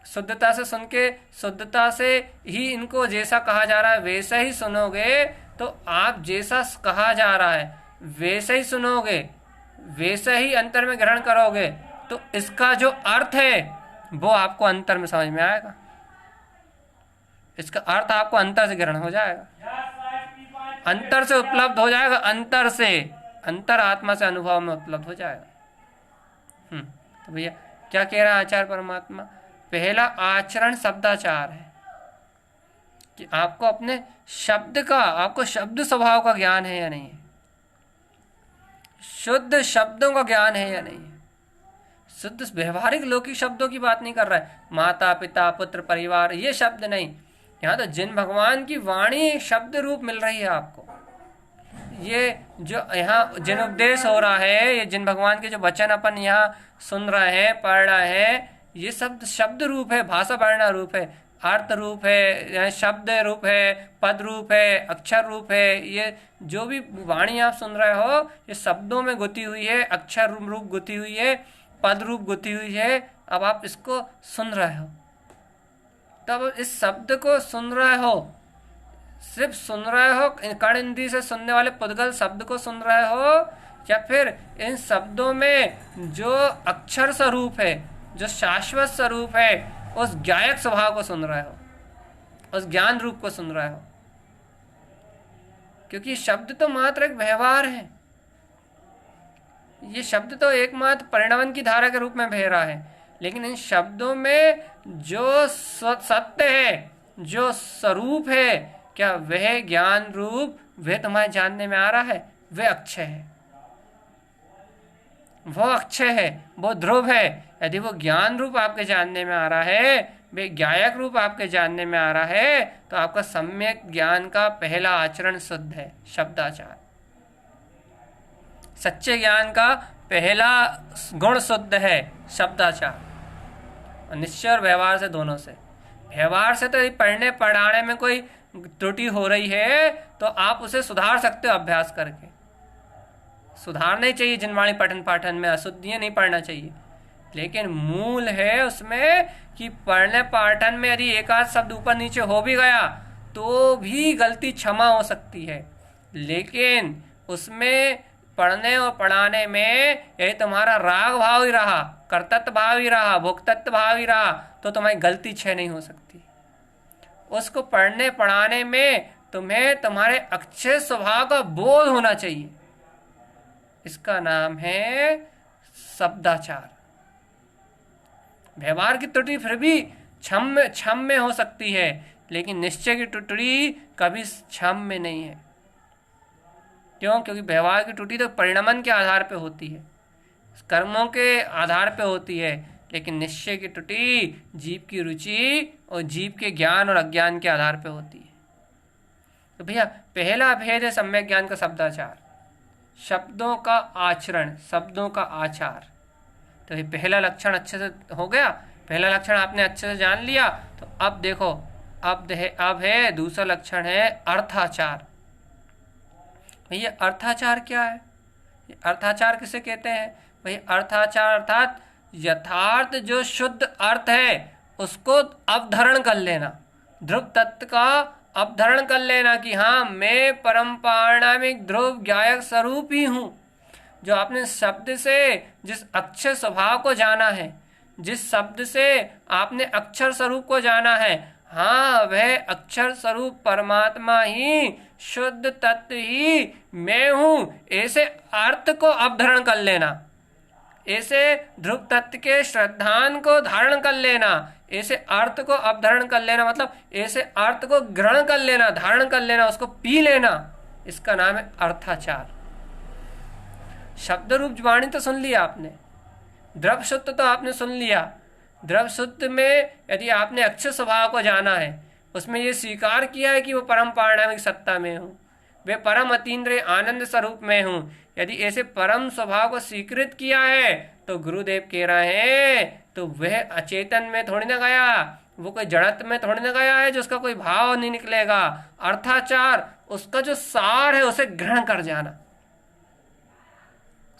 शुद्धता से सुन के शुद्धता से ही इनको जैसा कहा जा रहा है वैसा ही सुनोगे, तो आप जैसा कहा जा रहा है वैसे ही सुनोगे, वैसे ही अंतर में ग्रहण करोगे, तो इसका जो अर्थ है वो आपको अंतर में समझ में आएगा। इसका अर्थ आपको अंतर से ग्रहण हो जाएगा, अंतर से उपलब्ध हो जाएगा, अंतर से, अंतर आत्मा से अनुभव में उपलब्ध हो जाएगा। तो भैया क्या कह रहा है आचार्य परमात्मा? पहला आचरण शब्दाचार है कि आपको अपने शब्द का, आपको शब्द स्वभाव का ज्ञान है या नहीं है, शुद्ध शब्दों का ज्ञान है या नहीं है। शुद्ध व्यवहारिक लौकिक शब्दों की बात नहीं कर रहा है, माता पिता पुत्र परिवार ये शब्द नहीं। यहाँ तो जिन भगवान की वाणी शब्द रूप मिल रही है आपको। ये जो यहाँ जिन उपदेश हो रहा है, ये जिन भगवान के जो वचन अपन यहाँ सुन रहे हैं, पढ़ रहे हैं, ये शब्द रूप है, भाषा वर्णा रूप है, अर्थ रूप है, शब्द रूप है, पद रूप है, अक्षर रूप है। ये जो भी वाणी आप सुन रहे हो, ये शब्दों में गुथी हुई है, अक्षर रूप गुथी हुई है, पद रूप गुथी हुई है। अब आप इसको सुन रहे हो, तब इस शब्द को सुन रहे हो, सिर्फ सुन रहे हो, कर्ण इंद्री से सुनने वाले पुद्गल शब्द को सुन रहे हो, या फिर इन शब्दों में जो अक्षर स्वरूप है, जो शाश्वत स्वरूप है, उस ज्ञायक स्वभाव को सुन रहे हो। उस ज्ञान रूप को सुन रहे हो, क्योंकि शब्द तो मात्र एक व्यवहार है। ये शब्द तो एकमात्र परिणमन की धारा के रूप में बह रहा है, लेकिन इन शब्दों में जो सत्य है, जो स्वरूप है, क्या वह ज्ञान रूप वह तुम्हारे जानने में आ रहा है? वह अक्षय है, वो अक्षय है, वो ध्रुव है। यदि वो ज्ञान रूप आपके जानने में आ रहा है, वे ज्ञायक रूप आपके जानने में आ रहा है, तो आपका सम्यक ज्ञान का पहला आचरण शुद्ध है, शब्दाचार। सच्चे ज्ञान का पहला गुण शुद्ध है, शब्दाचार। और निश्चय और व्यवहार से, दोनों से। व्यवहार से तो पढ़ने पढ़ाने में कोई त्रुटि हो रही है तो आप उसे सुधार सकते हो अभ्यास करके। सुधारना ही चाहिए, जिनवाणी पठन पाठन में अशुद्धियां नहीं पढ़ना चाहिए, लेकिन मूल है उसमें कि पढ़ने पाठन में यदि एक आध शब्द ऊपर नीचे हो भी गया तो भी गलती क्षमा हो सकती है, लेकिन उसमें पढ़ने और पढ़ाने में यदि तुम्हारा राग भाव ही रहा, कर्तव्य भाव ही रहा, भोक्तत्व भाव ही रहा, तो तुम्हारी गलती क्षय नहीं हो सकती। उसको पढ़ने पढ़ाने में तुम्हें तुम्हारे अक्षय स्वभाव का बोध होना चाहिए। इसका नाम है शब्दाचार। व्यवहार की त्रुटि फिर भी क्षम में हो सकती है, लेकिन निश्चय की त्रुटि कभी क्षम में नहीं है। क्यों? क्योंकि व्यवहार की त्रुटि तो परिणमन के आधार पे होती है, कर्मों के आधार पे होती है, लेकिन निश्चय की त्रुटि जीव की रुचि और जीव के ज्ञान और अज्ञान के आधार पे होती है। तो भैया पहला भेद है सम्यक ज्ञान का शब्दाचार, शब्दों का आचरण, शब्दों का आचार। तो ये पहला लक्षण अच्छे से हो गया, पहला लक्षण आपने अच्छे से जान लिया। तो अब देखो, अब है दूसरा लक्षण है अर्थाचार। भैया अर्थाचार क्या है? अर्थाचार किसे कहते हैं? भाई अर्थाचार अर्थात यथार्थ जो शुद्ध अर्थ है उसको अवधारण कर लेना, ध्रुव तत्व का अवधारण कर लेना कि हाँ मैं परम पारणामिक ध्रुव ज्ञायक स्वरूप ही हूँ। जो आपने शब्द से जिस अक्षर स्वभाव को जाना है, जिस शब्द से आपने अक्षर स्वरूप को जाना है, हाँ वह अक्षर स्वरूप परमात्मा ही, शुद्ध तत्व ही मैं हूँ, ऐसे अर्थ को अवधारण कर लेना, ऐसे ध्रुव तत्व के श्रद्धान को धारण कर लेना, ऐसे अर्थ को अवधारण कर लेना, मतलब ऐसे अर्थ को ग्रहण कर लेना, धारण कर लेना, उसको पी लेना। इसका नाम है अर्थाचार। शब्द रूप वाणी तो सुन लिया आपने, द्रव्य शुद्ध तो आपने सुन लिया। द्रव्य शुद्ध में यदि आपने अक्षर स्वभाव को जाना है, उसमें ये स्वीकार किया है कि वो परम पारणामिक सत्ता में हूँ, वे परम अतीन्द्रिय आनंद स्वरूप में हूँ, यदि ऐसे परम स्वभाव को स्वीकृत किया है तो गुरुदेव कह रहे हैं तो वह अचेतन में थोड़ी ना गया, वो कोई जड़त में थोड़ी ना गया है जो उसका कोई भाव नहीं निकलेगा। अर्थाचार उसका जो सार है उसे ग्रहण कर जाना,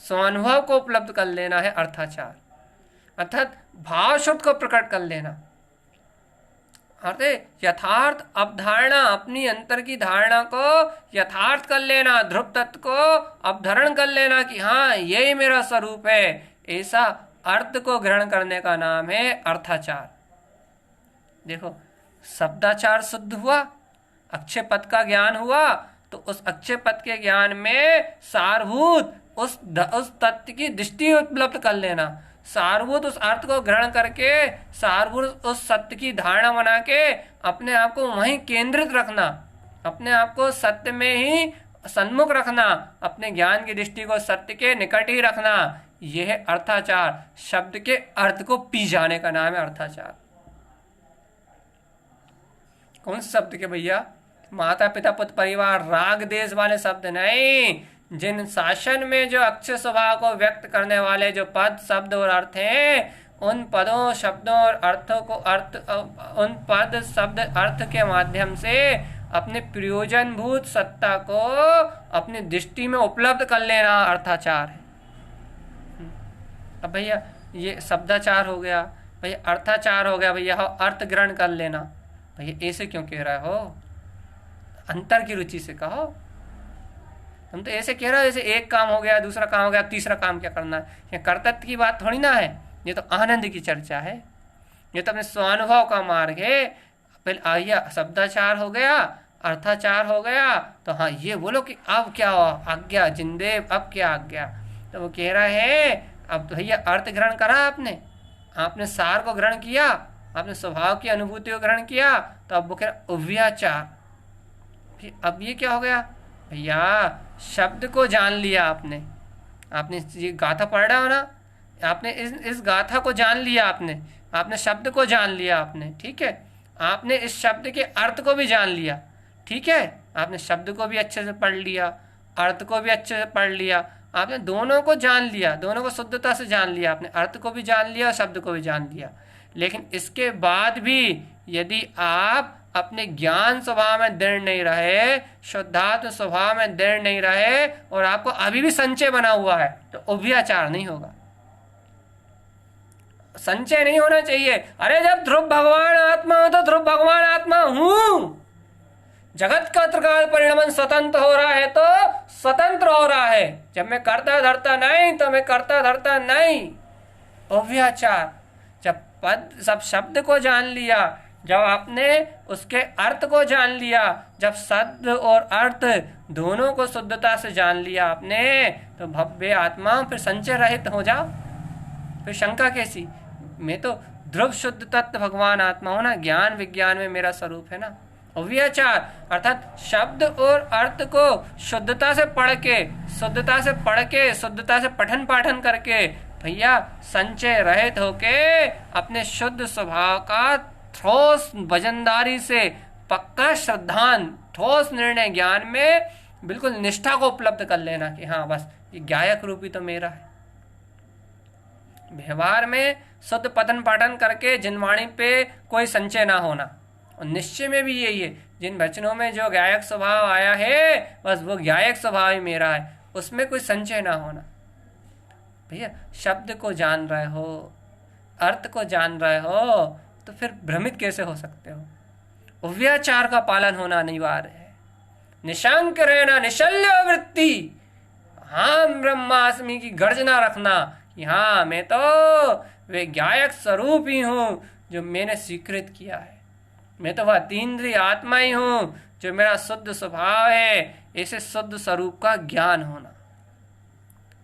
स्वानुभव को उपलब्ध कर लेना है अर्थाचार, अर्थात भाव शुद्ध को प्रकट कर लेना। अर्थात यथार्थ अवधारणा, अपनी अंतर की धारणा को यथार्थ कर लेना, ध्रुव तत्व को अवधारण कर लेना कि हाँ यही मेरा स्वरूप है, ऐसा अर्थ को ग्रहण करने का नाम है अर्थाचार। देखो शब्दाचार शुद्ध हुआ, अक्षय पद का ज्ञान हुआ, तो उस अक्षय पद के ज्ञान में सारभूत उस तत्व की दृष्टि उपलब्ध कर लेना, सारभूत उस अर्थ को ग्रहण करके सारभूत उस सत्य की धारणा बना के अपने आप को वहीं केंद्रित रखना, अपने आप को सत्य में ही सन्मुख रखना, अपने ज्ञान की दृष्टि को सत्य के निकट ही रखना, यह है अर्थाचार। शब्द के अर्थ को पी जाने का नाम है अर्थाचार। कौन से शब्द के भैया? माता पिता पुत्र परिवार राग देश वाले शब्द नहीं, जिन शासन में जो अक्षय स्वभाव को व्यक्त करने वाले जो पद शब्द और अर्थ हैं, उन पदों शब्दों और अर्थों को उन पद शब्द अर्थ के माध्यम से अपने प्रयोजनभूत सत्ता को अपनी दृष्टि में उपलब्ध कर लेना अर्थाचार है। अब भैया ये शब्दाचार हो गया, भैया अर्थाचार हो गया, भैया अर्थ ग्रहण कर लेना। भैया ऐसे क्यों कह रहे हो? अंतर की रुचि से कहो। हम तो ऐसे कह रहे हो जैसे एक काम हो गया, दूसरा काम हो गया, तीसरा काम क्या करना है? ये कर्तव्य की बात थोड़ी ना है, ये तो आनंद की चर्चा है, ये तो अपने स्वानुभव का मार्ग है। पहले आइया शब्दाचार हो गया, अर्थाचार हो गया, तो हाँ ये बोलो कि अब क्या हुआ, आज्ञा जिनदेव अब क्या आज्ञा। तो वो कह रहा है अब तो भैया अर्थ ग्रहण करा आपने, आपने सार को ग्रहण किया, आपने स्वभाव की अनुभूति को ग्रहण किया, तो अब वो कह रहा उव्याचार। फिर अब ये क्या हो गया भैया, शब्द को जान लिया आपने, आपने ये गाथा पढ़ रहा हो ना, आपने इस गाथा को जान लिया, आपने शब्द को जान लिया आपने, ठीक है, आपने इस शब्द के अर्थ को भी जान लिया, ठीक है, आपने शब्द को भी अच्छे से पढ़ लिया, अर्थ को भी अच्छे से पढ़ लिया, आपने दोनों को जान लिया, दोनों को शुद्धता से जान लिया, आपने अर्थ को भी जान लिया और शब्द को भी जान लिया। लेकिन इसके बाद भी यदि आप अपने ज्ञान स्वभाव में दृढ़ नहीं रहे, शुद्धात्म स्वभाव में दृढ़ नहीं रहे और आपको अभी भी संचय बना हुआ है, तो उभयाचार नहीं होगा, संचय नहीं होना चाहिए। अरे जब ध्रुव भगवान आत्मा हो तो ध्रुव भगवान आत्मा हूं, जगत का त्रिकाल परिणमन स्वतंत्र हो रहा है तो स्वतंत्र हो रहा है, जब मैं करता धरता नहीं तो मैं करता धरता नहीं। उभयाचार, जब पद सब शब्द को जान लिया, जब आपने उसके अर्थ को जान लिया, जब शब्द और अर्थ दोनों को शुद्धता से जान लिया आपने, तो भव्य आत्मा फिर संचय रहित हो जाओ, फिर शंका कैसी, मैं तो ध्रुव शुद्ध तत्व भगवान आत्मा हूं ना, ज्ञान विज्ञान में मेरा स्वरूप है ना। उभयाचार अर्थात शब्द और अर्थ को शुद्धता से पढ़ के, शुद्धता से पढ़ के, शुद्धता से पठन पाठन करके भैया संचय रहित होके अपने शुद्ध स्वभाव का ठोस वजनदारी से पक्का श्रद्धान ठोस निर्णय ज्ञान में बिल्कुल निष्ठा को उपलब्ध कर लेना कि हाँ बस ये गायक रूप ही तो मेरा है। व्यवहार में शुद्ध पठन पाठन करके जिनवाणी पे कोई संचय ना होना, और निश्चय में भी यही है, जिन वचनों में जो गायक स्वभाव आया है बस वो गायक स्वभाव ही मेरा है, उसमें कोई संचय ना होना। भैया शब्द को जान रहे हो, अर्थ को जान रहे हो, तो फिर भ्रमित कैसे हो सकते हो। उभयाचार का पालन होना अनिवार्य है। निशंक रहना, निशल्य वृत्ति, हाँ ब्रह्मास्मि की गर्जना रखना कि हाँ मैं तो वे गायक स्वरूप ही हूँ जो मैंने स्वीकृत किया है, मैं तो वह अतीन्द्रिय आत्मा ही हूँ जो मेरा शुद्ध स्वभाव है। ऐसे शुद्ध स्वरूप का ज्ञान होना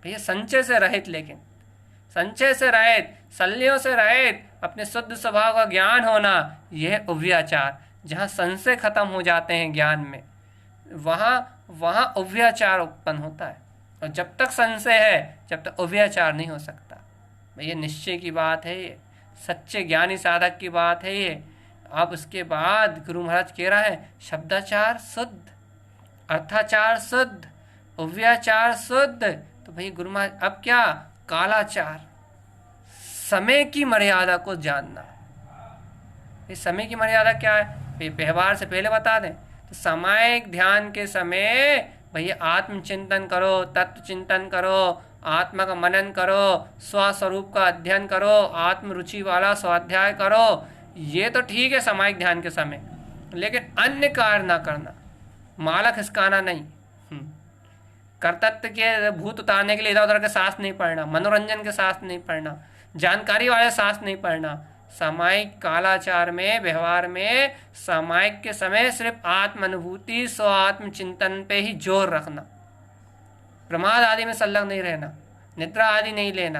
भैया संचय से रहित, लेकिन संचय से रहित, शल्यों से रहित अपने शुद्ध स्वभाव का ज्ञान होना, यह उभयाचार। जहाँ संशय खत्म हो जाते हैं ज्ञान में, वहाँ उभयाचार उत्पन्न होता है, और जब तक संशय है जब तक उभयाचार नहीं हो सकता। भैया निश्चय की बात है ये, सच्चे ज्ञानी साधक की बात है ये। अब उसके बाद गुरु महाराज कह रहा है शब्दाचार शुद्ध, अर्थाचार शुद्ध, उभयाचार शुद्ध, तो भाई गुरु महाराज अब क्या, कालाचार, समय की मर्यादा को जानना। इस समय की मर्यादा क्या है, व्यवहार से पहले बता दें तो सामायिक ध्यान के समय भैया आत्मचिंतन करो, तत्व चिंतन करो, आत्मा का मनन करो, स्वस्वरूप का अध्ययन करो, आत्म रुचि वाला स्वाध्याय करो, ये तो ठीक है सामायिक ध्यान के समय, लेकिन अन्य कार्य ना करना, माला खिसकाना नहीं, कर्तव्य के भूत उतारने के लिए इधर उधर के शास्त्र नहीं पढ़ना, मनोरंजन के शास्त्र नहीं पढ़ना, जानकारी वाले शास्त्र नहीं पढ़ना। सामायिक कालाचार में, व्यवहार में सामायिक के समय सिर्फ आत्म अनुभूति, स्व आत्म चिंतन पे ही जोर रखना, प्रमाद आदि में संलग्न नहीं रहना, निद्रा आदि नहीं लेना,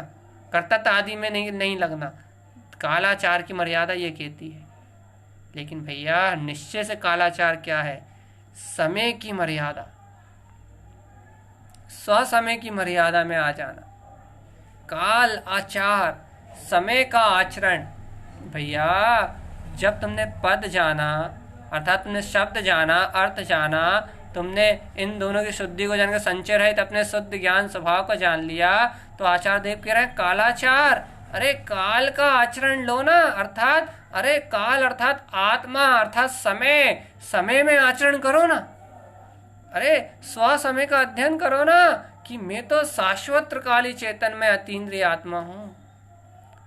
कर्तव्य आदि में नहीं लगना। कालाचार की मर्यादा ये कहती है। लेकिन भैया निश्चय से कालाचार क्या है, समय की मर्यादा, स्वसमय की मर्यादा में आ जाना। काल आचार, समय का आचरण। भैया जब तुमने पद जाना, अर्थात तुमने शब्द जाना, अर्थ जाना, तुमने इन दोनों की शुद्धि को जानकर संचय रहित अपने शुद्ध ज्ञान स्वभाव को जान लिया, तो आचार्य देव कह रहे हैं कालाचार, अरे काल का आचरण लो ना, अर्थात अरे काल अर्थात आत्मा अर्थात समय, समय में आचरण करो ना। अरे स्व समय का अध्ययन करो ना कि मैं तो शाश्वत काली चेतन में अतीन्द्रिय आत्मा हूँ,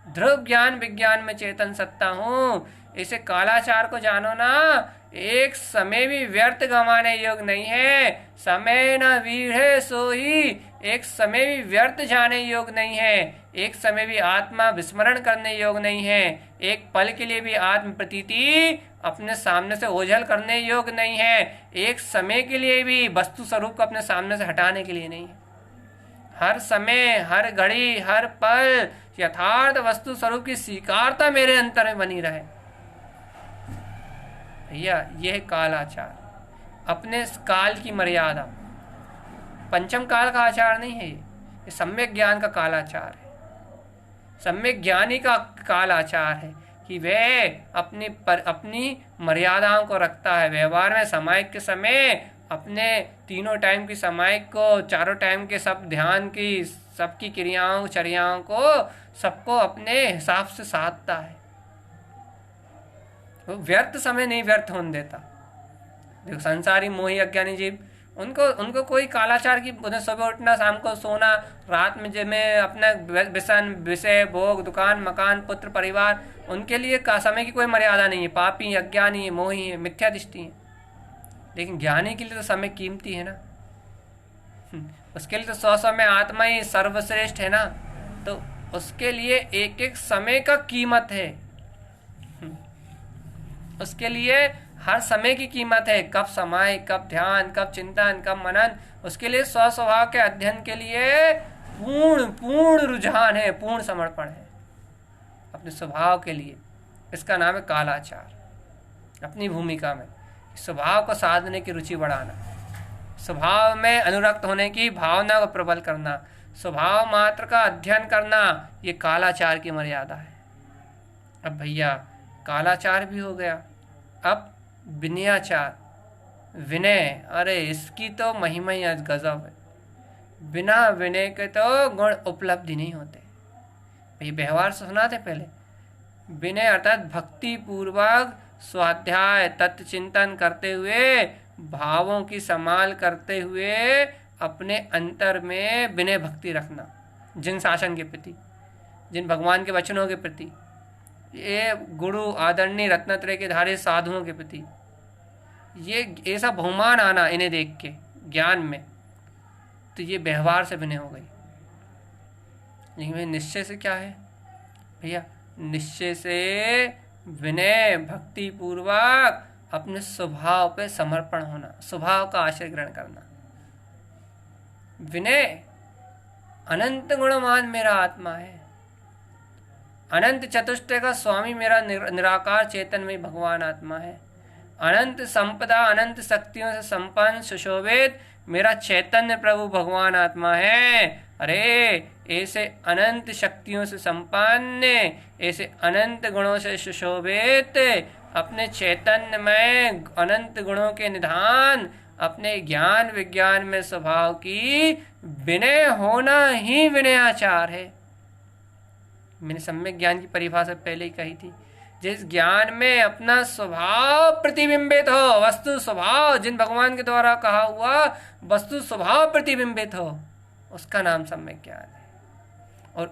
ध्रुव ज्ञान विज्ञान में चेतन सत्ता हूँ। इसे कालाचार को जानो ना, एक समय भी व्यर्थ गंवाने योग्य नहीं है। समय न वीढ़े सोई एक समय भी व्यर्थ जाने योग नहीं है, एक समय भी आत्मा विस्मरण करने योग नहीं है, एक पल के लिए भी आत्म प्रतीति अपने सामने से ओझल करने योग नहीं है, एक समय के लिए भी वस्तु स्वरूप को अपने सामने से हटाने के लिए नहीं है। हर समय, हर घड़ी, हर पल यथार्थ वस्तु स्वरूप की स्वीकारता मेरे अंतर में बनी रहे। भैया यह कालाचार, अपने काल की मर्यादा, पंचम काल का आचार नहीं है, ये सम्यक ज्ञान का कालाचार है। सम्यक ज्ञानी का कालाचार है कि वह अपनी मर्यादाओं को रखता है। व्यवहार में सामायिक के समय अपने तीनों टाइम की सामायिक को, चारों टाइम के सब ध्यान की, सबकी क्रियाओं चर्याओं को, सबको अपने हिसाब से साधता है। वो व्यर्थ समय नहीं व्यर्थ होने देता। देखो संसारी मोही अज्ञानी जीव, उनको कोई कालाचार की, उन्हें सुबह उठना, शाम को सोना, रात में जिसमें अपना व्यसन, विषय, भोग, दुकान, मकान, पुत्र, परिवार, उनके लिए समय की कोई मर्यादा नहीं है। पापी, अज्ञानी, मोही है, मिथ्या दृष्टि है। लेकिन ज्ञानी के लिए तो समय कीमती है ना, उसके लिए तो 100 में आत्मा ही सर्वश्रेष्ठ है ना, तो उसके लिए एक एक समय का कीमत है। उसके लिए हर समय की कीमत है। कब समय, कब ध्यान, कब चिंतन, कब मनन, उसके लिए स्वभाव के अध्ययन के लिए पूर्ण रुझान है, पूर्ण समर्पण है अपने स्वभाव के लिए। इसका नाम है कालाचार। अपनी भूमिका में स्वभाव को साधने की रुचि बढ़ाना, स्वभाव में अनुरक्त होने की भावना को प्रबल करना, स्वभाव मात्र का अध्ययन करना, ये कालाचार की मर्यादा है। अब भैया कालाचार भी हो गया, अब विनयाचार, विनय, अरे इसकी तो महिमा ही आज गजब है। बिना विनय के तो गुण उपलब्धि नहीं होते। भाई व्यवहार से सुना थे पहले। विनय अर्थात भक्ति पूर्वक स्वाध्याय, तत्व चिंतन करते हुए, भावों की संभाल करते हुए अपने अंतर में विनय भक्ति रखना, जिन शासन के प्रति, जिन भगवान के वचनों के प्रति, ये गुरु आदरणीय रत्नत्रय के धारे साधुओं के प्रति, ये ऐसा बहुमान आना इन्हें देख के ज्ञान में, तो ये व्यवहार से विनय हो गई। लेकिन निश्चय से क्या है भैया? निश्चय से विनय भक्ति पूर्वक अपने स्वभाव पे समर्पण होना, स्वभाव का आश्रय ग्रहण करना। विनय, अनंत गुणवान मेरा आत्मा है, अनंत चतुष्टय का स्वामी मेरा निराकार चेतन में भगवान आत्मा है, अनंत संपदा, अनंत शक्तियों से संपन्न सुशोभित मेरा चैतन्य प्रभु भगवान आत्मा है। अरे ऐसे अनंत शक्तियों से संपन्न, ऐसे अनंत गुणों से सुशोभित अपने चैतन्य में अनंत गुणों के निधान, अपने ज्ञान विज्ञान में स्वभाव की विनय होना ही विनयाचार है। मैंने सम्यक ज्ञान की परिभाषा पहले ही कही थी। जिस ज्ञान में अपना स्वभाव प्रतिबिंबित हो, वस्तु स्वभाव, जिन भगवान के द्वारा कहा हुआ वस्तु स्वभाव प्रतिबिंबित हो, उसका नाम सम्यक ज्ञान है। और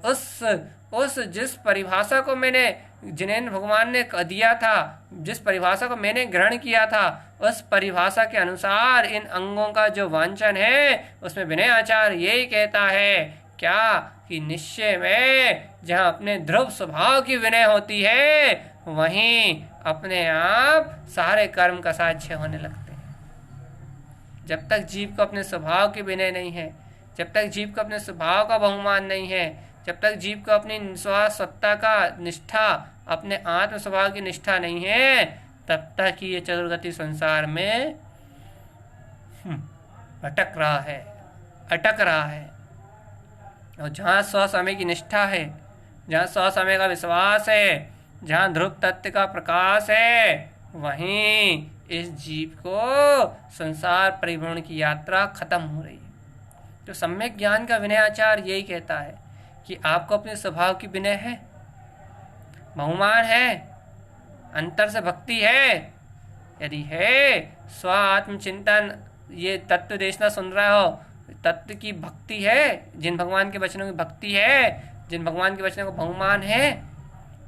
उस जिस परिभाषा को मैंने, जिन्हें भगवान ने दिया था, जिस परिभाषा को मैंने ग्रहण किया था, उस परिभाषा के अनुसार इन अंगों का जो वांछन है, उसमें विनय आचार यही कहता है क्या कि निश्चय में जहाँ अपने ध्रुव स्वभाव की विनय होती है, वहीं अपने आप सारे कर्म का साध्य होने लगते हैं। जब तक जीव को अपने स्वभाव की विनय नहीं है, जब तक जीव को अपने स्वभाव का बहुमान नहीं है, जब तक जीव को अपनी सत्ता का निष्ठा, अपने आत्म स्वभाव की निष्ठा नहीं है, तब तक ये चतुर्गति संसार में अटक रहा है। और जहाँ स्वसमय की निष्ठा है, जहाँ स्वसमय का विश्वास है, जहाँ ध्रुव तत्व का प्रकाश है, वहीं इस जीव को संसार परिभ्रमण की यात्रा खत्म हो रही है। तो सम्यक ज्ञान का विनयाचार यही कहता है कि आपको अपने स्वभाव की विनय है, बहुमान है, अंतर से भक्ति है। यदि है स्व आत्मचिंतन, ये तत्व देशना सुन रहे हो, तत्व की भक्ति है, जिन भगवान के वचनों की भक्ति है, जिन भगवान के वचनों को बहुमान है,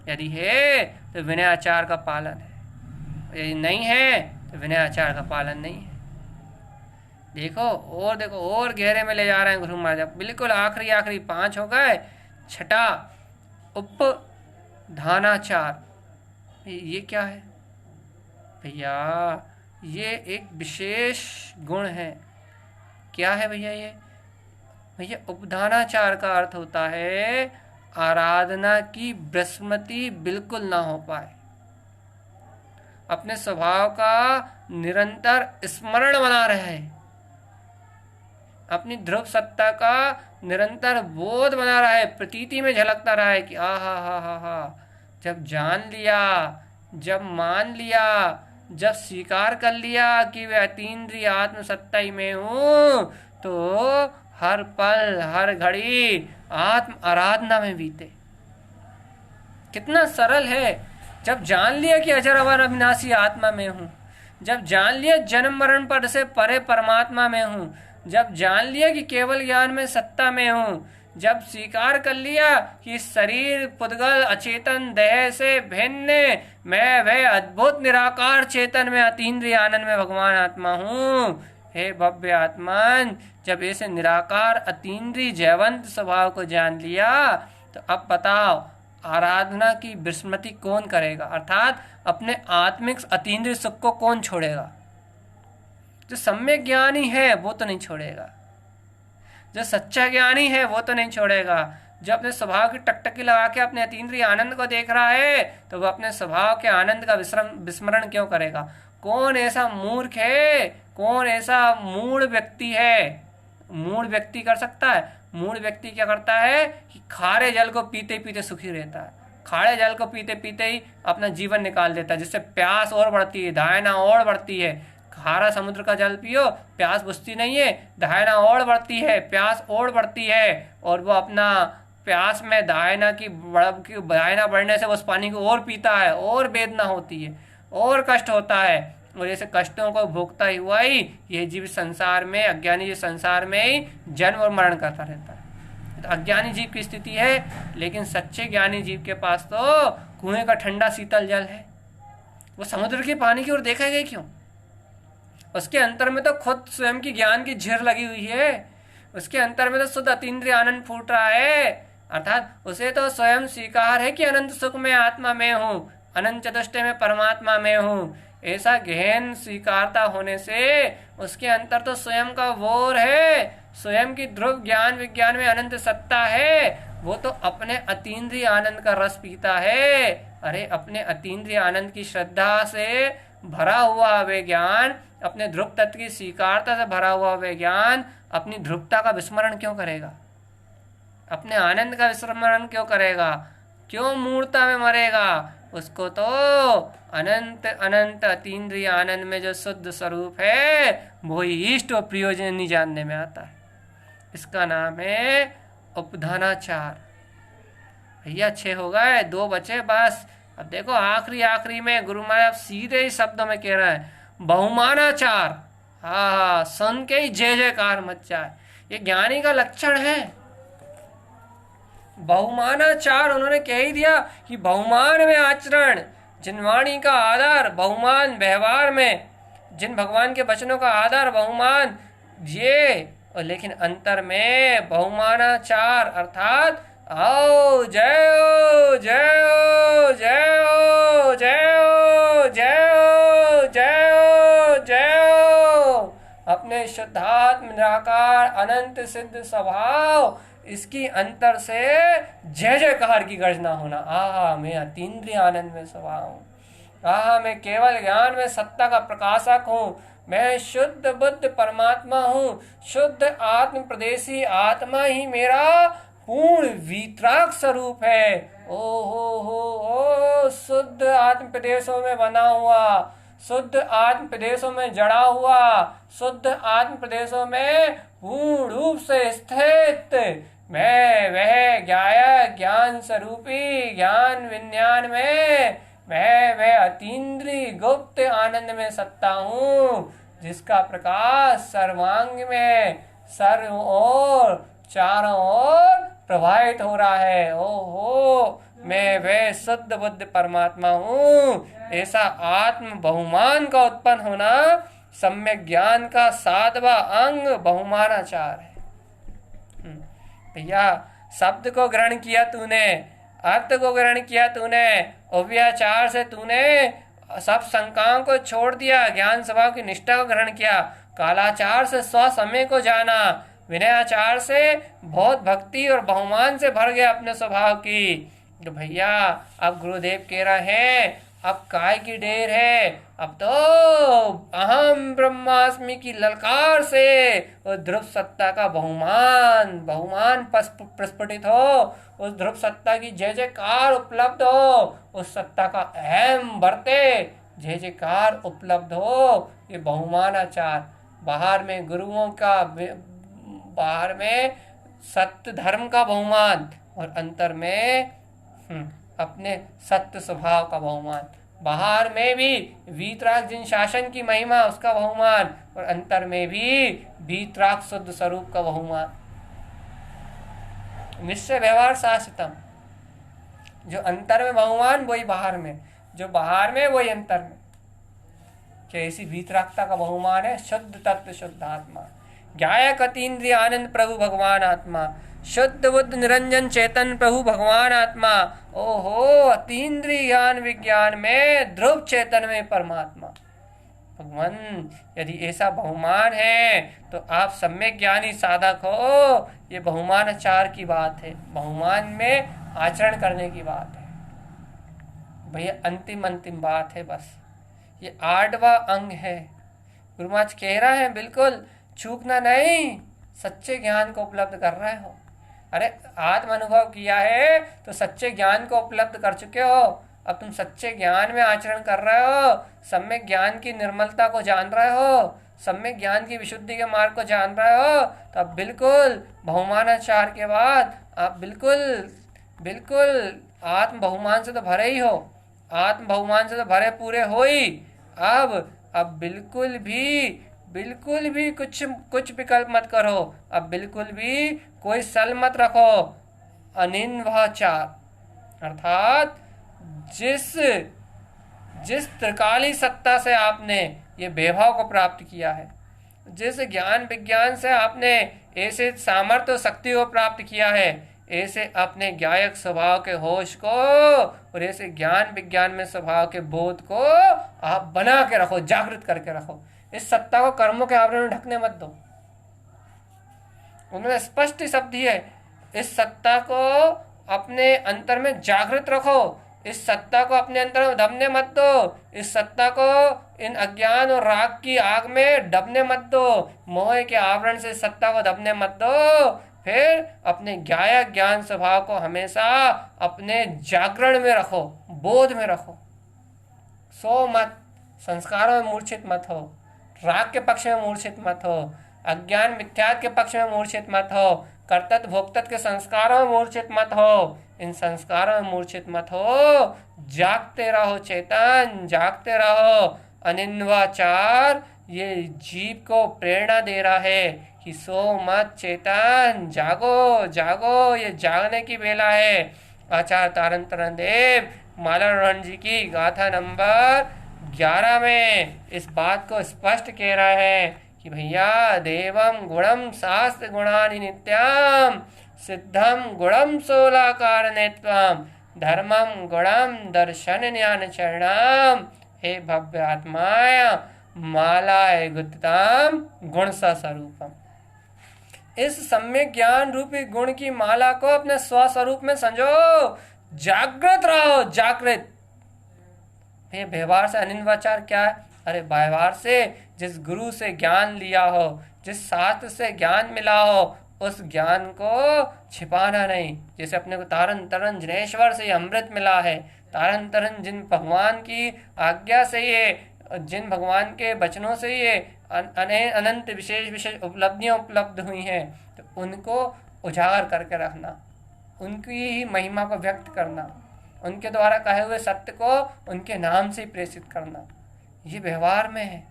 यदि है तो विनय आचार का पालन है, यदि नहीं है तो विनय आचार का पालन नहीं है। देखो और देखो, और गहरे में ले जा रहे हैं गुरु महाराज। बिल्कुल आखिरी आखिरी 5 हो गए। छठा उपधानाचार, ये क्या है भैया? ये एक विशेष गुण है। क्या है भैया ये? भैया उपधानाचार का अर्थ होता है आराधना की विस्मृति बिल्कुल ना हो पाए, अपने स्वभाव का निरंतर स्मरण बना रहे, अपनी ध्रुव सत्ता का निरंतर बोध बना रहा है, प्रतीति में झलकता रहा है कि हा, जब जान लिया, जब मान लिया, जब स्वीकार कर लिया कि वह अतीन्द्रिय आत्म सत्ता ही में हूँ, तो हर पल हर घड़ी आत्म आराधना में बीते। कितना सरल है। जब जान लिया कि अजर अमर अविनाशी आत्मा में हूँ, जब जान लिया जन्म मरण पर से परे परमात्मा में हूँ, जब जान लिया कि केवल ज्ञान में सत्ता में हूँ, जब स्वीकार कर लिया कि शरीर पुद्गल अचेतन देह से भिन्न मैं वह अद्भुत निराकार चेतन में अतीन्द्रिय आनंद में भगवान आत्मा हूँ। हे भव्य आत्मान, जब ऐसे निराकार अतीन्द्रिय जयवंत स्वभाव को जान लिया, तो अब बताओ आराधना की विस्मृति कौन करेगा? अर्थात अपने आत्मिक अतीन्द्रिय सुख को कौन छोड़ेगा? जो सम्यक ज्ञानी है वो तो नहीं छोड़ेगा, जो सच्चा ज्ञानी है वो तो नहीं छोड़ेगा। जो अपने स्वभाव की टकटकी लगा के अपने अतीन्द्रिय आनंद को देख रहा है, तो वो अपने स्वभाव के आनंद का विस्मरण क्यों करेगा? कौन ऐसा मूर्ख है, कौन ऐसा मूढ़ व्यक्ति है? मूढ़ व्यक्ति कर सकता है। मूढ़ व्यक्ति क्या करता है कि खारे जल को पीते पीते सुखी रहता है, खारे जल को पीते पीते ही अपना जीवन निकाल देता है, जिससे प्यास और बढ़ती है, दायना और बढ़ती है। खारा समुद्र का जल पियो, प्यास बुझती नहीं है, दायना और बढ़ती है, प्यास और बढ़ती है, और वो अपना प्यास में दायना बढ़ने से उस पानी को और पीता है, और वेदना होती है, और कष्ट होता है, और ऐसे कष्टों को भोगता ही हुआ ही ये जीव संसार में, अज्ञानी जीव संसार में ही जन्म और मरण करता रहता है। तो अज्ञानी जीव की स्थिति है, लेकिन सच्चे ज्ञानी जीव के पास तो कुएं का ठंडा शीतल जल है। वो समुद्र के पानी की ओर देखेगा क्यों? उसके अंतर में तो खुद स्वयं की ज्ञान की झीर लगी हुई है, उसके अंतर में तो शुद्ध अतीन्द्रिय आनंद फूट रहा है। अर्थात उसे तो स्वयं स्वीकार है कि अनंत सुख में आत्मा में हूँ, अनंत चतुष्टय में परमात्मा में हूँ। ऐसा गहन स्वीकारता होने से उसके अंतर तो स्वयं का वोर है, स्वयं की ध्रुव ज्ञान विज्ञान में अनंत सत्ता है। वो तो अपने अतीन्द्रिय आनंद का रस पीता है। अरे अपने अतीन्द्रिय आनंद की श्रद्धा से भरा हुआ वे ज्ञान, अपने ध्रुव तत्व की स्वीकारता से भरा हुआ वे ज्ञान अपनी ध्रुवता का विस्मरण क्यों करेगा? अपने आनंद का विस्मरण क्यों करेगा? क्यों मूर्ता में मरेगा? उसको तो अनंत अनंत अतीन्द्रिय आनंद में जो शुद्ध स्वरूप है वो ही इष्ट और प्रयोजन जानने में आता है। इसका नाम है उपधानाचार। भैया 6 हो गए, 2 बचे बस। अब देखो आखिरी में गुरु महाराज सीधे ही शब्दों में कह रहे हैं बहुमानाचार। हाँ, सुन के ही जय जयकार मच जाए। ये ज्ञानी का लक्षण है। बहुमानाचार उन्होंने कह ही दिया कि बहुमान में आचरण, जिन वाणी का आधार बहुमान व्यवहार में, जिन भगवान के वचनों का आधार बहुमान ये, और लेकिन अंतर में बहुमानाचार अर्थात आओ जय जय जय जय जय जय जय अपने शुद्धात्म निराकार अनंत सिद्ध स्वभाव, इसकी अंतर से जय जयकार की गर्जना होना। आहा, मैं अतीन्द्रिय आनंद में स्वभाव हूँ। आहा, मैं केवल ज्ञान में सत्ता का प्रकाशक हूँ। मैं शुद्ध बुद्ध परमात्मा हूँ। शुद्ध आत्म प्रदेशी आत्मा ही मेरा पूर्ण वीतराग स्वरूप है। ओ शुद्ध आत्म प्रदेशों में बना हुआ, शुद्ध आत्म प्रदेशों में जड़ा हुआ, शुद्ध आत्म प्रदेशों में पूर्ण रूप से स्थित मैं वह ज्ञान स्वरूपी ज्ञान विज्ञान में मैं वह अतीन्द्रिय गुप्त आनंद में सत्ता हूँ, जिसका प्रकाश सर्वांग में सर्व और चारों ओर प्रवाहित हो रहा है। ओहो, मैं वह शुद्ध बुद्ध परमात्मा हूँ। ऐसा आत्म बहुमान का उत्पन्न होना सम्यक ज्ञान का 7वां अंग बहुमानाचार है। भैया, शब्द को ग्रहण किया तूने, अर्थ को ग्रहण किया तूने, अव्याचार से तूने सब शंकाओं को छोड़ दिया, ज्ञान स्वभाव की निष्ठा को ग्रहण किया, कालाचार से स्वसमय को जाना, विनयाचार से बहुत भक्ति और बहुमान से भर गया अपने स्वभाव की। तो भैया अब गुरुदेव कह रहे हैं अब काय की देर है, अब तो अहम ब्रह्मास्मि की ललकार से उस ध्रुव सत्ता का बहुमान बहुमान प्रस्फुटित हो, उस ध्रुव सत्ता की जय जयकार उपलब्ध हो, उस सत्ता का अहम बढ़ते जय जयकार उपलब्ध हो। ये बहुमानाचार, बाहर में गुरुओं का, बाहर में सत्य धर्म का बहुमान और अंतर में अपने सत्य स्वभाव का बहुमान, बाहर में भी वीतराग जिन शासन की महिमा उसका बहुमान और अंतर में भी वीतराग शुद्ध स्वरूप का बहुमान। निश्चय व्यवहार शाश्वतम, जो अंतर में बहुमान वही बाहर में, जो बाहर में वही अंतर में। कैसी वीतरागता का बहुमान है, शुद्ध तत्व शुद्ध आत्मा, ज्ञायक अतीन्द्रिय आनंद प्रभु भगवान आत्मा, शुद्ध बुद्ध निरंजन चेतन प्रभु भगवान आत्मा। ओहो, अतीन्द्रिय ज्ञान विज्ञान में ध्रुव चेतन में परमात्मा। भगवान यदि ऐसा बहुमान है तो आप सम्यक ज्ञानी साधक हो। ये बहुमानाचार की बात है, बहुमान में आचरण करने की बात है भैया। अंतिम बात है बस, ये 8वां अंग है। गुरु महाराज कह रहा है बिल्कुल चूकना नहीं, सच्चे ज्ञान को उपलब्ध कर रहे हो। अरे आत्म अनुभव किया है तो सच्चे ज्ञान को उपलब्ध कर चुके हो, अब तुम सच्चे ज्ञान में आचरण कर रहे हो, सम्यक ज्ञान की निर्मलता को जान रहे हो, सम्यक ज्ञान की विशुद्धि के मार्ग को जान रहे हो, तो अब बिल्कुल बहुमानाचार के बाद आप बिल्कुल आत्म बहुमान से तो भरे ही हो, आत्म बहुमान से तो भरे पूरे हो ही। अब बिल्कुल भी कुछ विकल्प मत करो, अब बिल्कुल भी कोई सल मत रखो। अनिन्वाचार अर्थात जिस त्रिकाली सत्ता से आपने ये वैभव को प्राप्त किया है, जिस ज्ञान विज्ञान से आपने ऐसे सामर्थ्य और शक्ति को प्राप्त किया है, ऐसे अपने ज्ञायक स्वभाव के होश को और ऐसे ज्ञान विज्ञान में स्वभाव के बोध को आप बना के रखो, जागृत करके रखो। इस सत्ता को कर्मों के आवरण में ढकने मत दो। उन्होंने स्पष्ट शब्द दिए, इस सत्ता को अपने अंतर में जागृत रखो, इस सत्ता को अपने अंतर में दबने मत दो, इस सत्ता को इन अज्ञान और राग की आग में दबने मत दो, मोह के आवरण से सत्ता को दबने मत दो। फिर अपने ज्ञान स्वभाव को हमेशा अपने जागरण में रखो, बोध में रखो। सो मत, संस्कारों में मूर्छित मत हो, राग के पक्ष में मूर्छित मत हो, अज्ञान मिथ्यात्व के पक्ष में मूर्छित मत हो, कर्तव्य भोक्तत्व के संस्कारों में मूर्छित मत हो, इन संस्कारों में मूर्छित मत हो। जागते रहो चेतन, जागते रहो। अनिन्वाचार ये जीव को प्रेरणा दे रहा है कि सो मत चेतन, जागो जागो, ये जागने की बेला है। आचार्य तारण तरण देव मालारोहण जी की गाथा नंबर 11 में इस बात को स्पष्ट कह रहा है कि भैया देवम गुणम शास्त्र गुणानि नित्यम, सिद्धम गुणम सोलाकार नेत्वम, धर्मम गुणम दर्शन ज्ञान चरणम। हे भव्य आत्माय मालाय गुप्तम गुण स्वरूपम। इस सम्यक ज्ञान रूपी गुण की माला को अपने स्वस्वरूप में संजो, जागृत रहो, जागृत। ये व्यवहार से अनिन्वाचार क्या है? अरे व्यवहार से जिस गुरु से ज्ञान लिया हो, जिस शास्त्र से ज्ञान मिला हो, उस ज्ञान को छिपाना नहीं। जैसे अपने को तारण तरण जिनेश्वर से ये अमृत मिला है, तारण तरण जिन भगवान की आज्ञा से ये, जिन भगवान के वचनों से ये अनंत विशेष उपलब्धियां उपलब्ध हुई हैं, तो उनको उजागर करके रखना, उनकी ही महिमा को व्यक्त करना, उनके द्वारा कहे हुए सत्य को उनके नाम से प्रेषित करना, ये व्यवहार में है।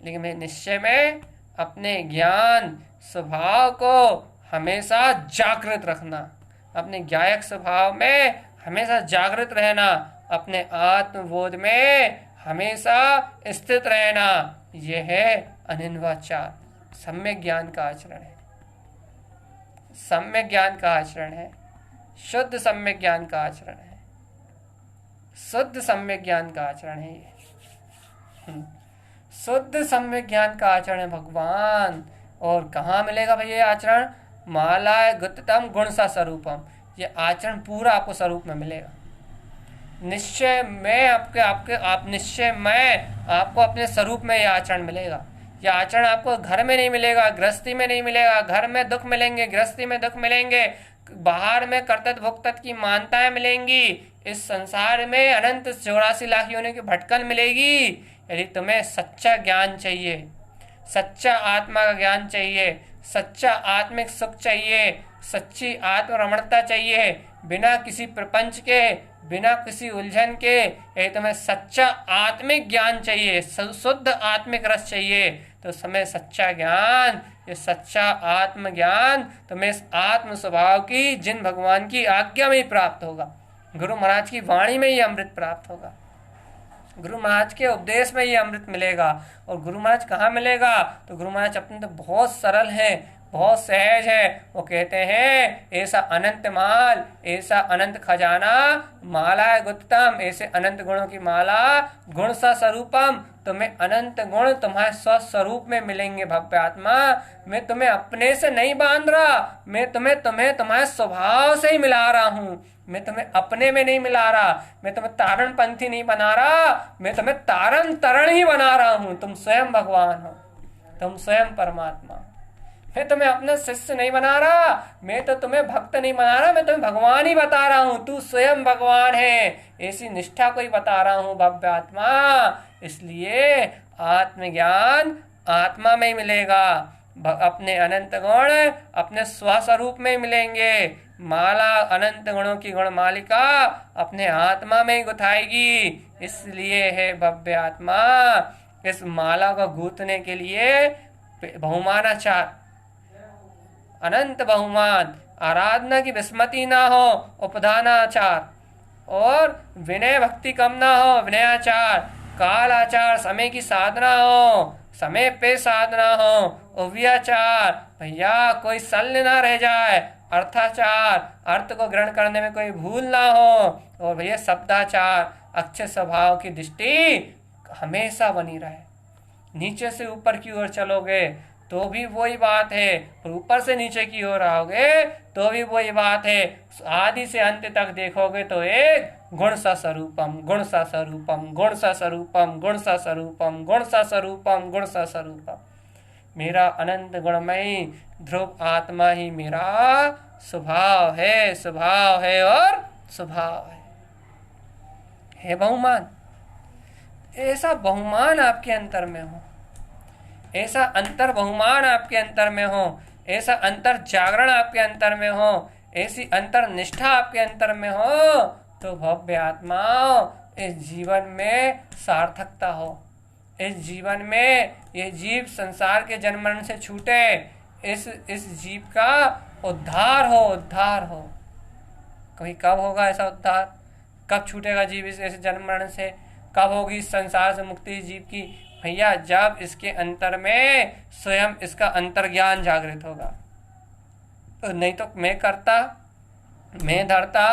लेकिन मैं निश्चय में अपने ज्ञान स्वभाव को हमेशा जागृत रखना, अपने ज्ञायक स्वभाव में हमेशा जागृत रहना, अपने आत्मबोध में हमेशा स्थित रहना, यह है अनिन्वाचार, सम्यक ज्ञान का आचरण है। सम्यक ज्ञान का आचरण है, शुद्ध सम्यक ज्ञान का आचरण है, शुद्ध सम्यक ज्ञान का आचरण है ये। शुद्ध सम्यक ज्ञान का आचरण है भगवान। और कहाँ मिलेगा भैया ये आचरण? माला गुप्ततम गुण सा स्वरूपम, ये आचरण पूरा आपको स्वरूप में मिलेगा। निश्चय में आप निश्चय में आपको अपने स्वरूप में यह आचरण मिलेगा। यह आचरण आपको घर में नहीं मिलेगा, गृहस्थी में नहीं मिलेगा। घर में दुख मिलेंगे, गृहस्थी में दुख मिलेंगे, बाहर में कर्तव्य भुगतत की मानताएं मिलेंगी, इस संसार में अनंत 84 लाख योनियों की भटकन मिलेगी। यदि तुम्हें सच्चा ज्ञान चाहिए, सच्चा आत्मा का ज्ञान चाहिए, सच्चा आत्मिक सुख चाहिए, सच्ची आत्मरमणता चाहिए, बिना किसी प्रपंच के, बिना किसी उलझन के, यदि तुम्हें सच्चा आत्मिक ज्ञान चाहिए, शुद्ध आत्मिक रस चाहिए, तो समय सच्चा ज्ञान, ये सच्चा आत्मज्ञान तुम्हें इस आत्म स्वभाव की जिन भगवान की आज्ञा में ही प्राप्त होगा। गुरु महाराज की वाणी में ही अमृत प्राप्त होगा, गुरु महाराज के उपदेश में ये अमृत मिलेगा। और गुरु महाराज कहाँ मिलेगा? तो गुरु महाराज अपने तो बहुत सरल है, बहुत सहज है। वो कहते हैं ऐसा अनंत माल, ऐसा अनंत खजाना, माला है गुप्तम, ऐसे अनंत गुणों की माला, गुण सा स्वरूपम, तुम्हें अनंत गुण तुम्हारे स्वस्वरूप में मिलेंगे भव्य आत्मा। मैं तुम्हें अपने से नहीं बांध रहा, मैं तुम्हें तुम्हारे स्वभाव से ही मिला रहा हूँ। मैं तुम्हें अपने में नहीं मिला रहा, मैं तुम्हें तारण पंथी नहीं बना रहा, मैं तुम्हें तारण तरण ही बना रहा हूं। तुम स्वयं भगवान हो, तुम स्वयं परमात्मा। मैं तुम्हें अपना शिष्य नहीं बना रहा, मैं तो तुम्हें भक्त नहीं बना रहा, मैं तुम्हें भगवान ही बता रहा हूं। तू स्वयं भगवान है, ऐसी निष्ठा को ही बता रहा हूं भव्य आत्मा। इसलिए आत्मज्ञान आत्मा में ही मिलेगा, अपने अनंत गुण अपने स्वस्वरूप में मिलेंगे। माला अनंत गुणों की गुण मालिका अपने आत्मा में ही गुथाएगी। इसलिए है भव्य आत्मा, इस माला को गूंथने के लिए बहुमानाचार, अनंत बहुमान, आराधना की विस्मृति ना हो, उपधानाचार, और विनय भक्ति कम ना हो, विनयाचार, काल आचार, समय की साधना हो, समय पे साधना हो, उव्याचार, भैया कोई शल्य ना रह जाए, अर्थाचार, अर्थ को ग्रहण करने में कोई भूल ना हो, और भैया शब्दाचार, अच्छे स्वभाव की दृष्टि हमेशा बनी रहे। नीचे से ऊपर की ओर चलोगे तो भी वही बात है, और ऊपर से नीचे की ओर आओगे तो भी वही बात है। आदि से अंत तक देखोगे तो एक गुण सा स्वरूपम, गुण सा स्वरूपम, गुण सा स्वरूपम, गुण सा स्वरूपम, गुण सा स्वरूपम, गुण सा स्वरूपम। मेरा अनंत गुणमयी ध्रुव आत्मा ही मेरा स्वभाव है, स्वभाव है और स्वभाव है बहुमान। ऐसा बहुमान आपके अंतर में हो, ऐसा अंतर बहुमान आपके अंतर में हो, ऐसा अंतर जागरण आपके अंतर में हो, ऐसी अंतर निष्ठा आपके अंतर में हो, तो भव्य आत्माओं इस जीवन में सार्थकता हो, इस जीवन में ये जीव संसार के जन्म मरण से छूटे, इस जीव का उद्धार हो, उद्धार हो। कभी कब होगा ऐसा उद्धार? कब छूटेगा जीव इस ऐसे जन्म मरण से? कब होगी इस संसार से मुक्ति जीव की? भैया जब इसके अंतर में स्वयं इसका अंतर्ज्ञान जागृत होगा। तो नहीं तो मैं करता, मैं धरता,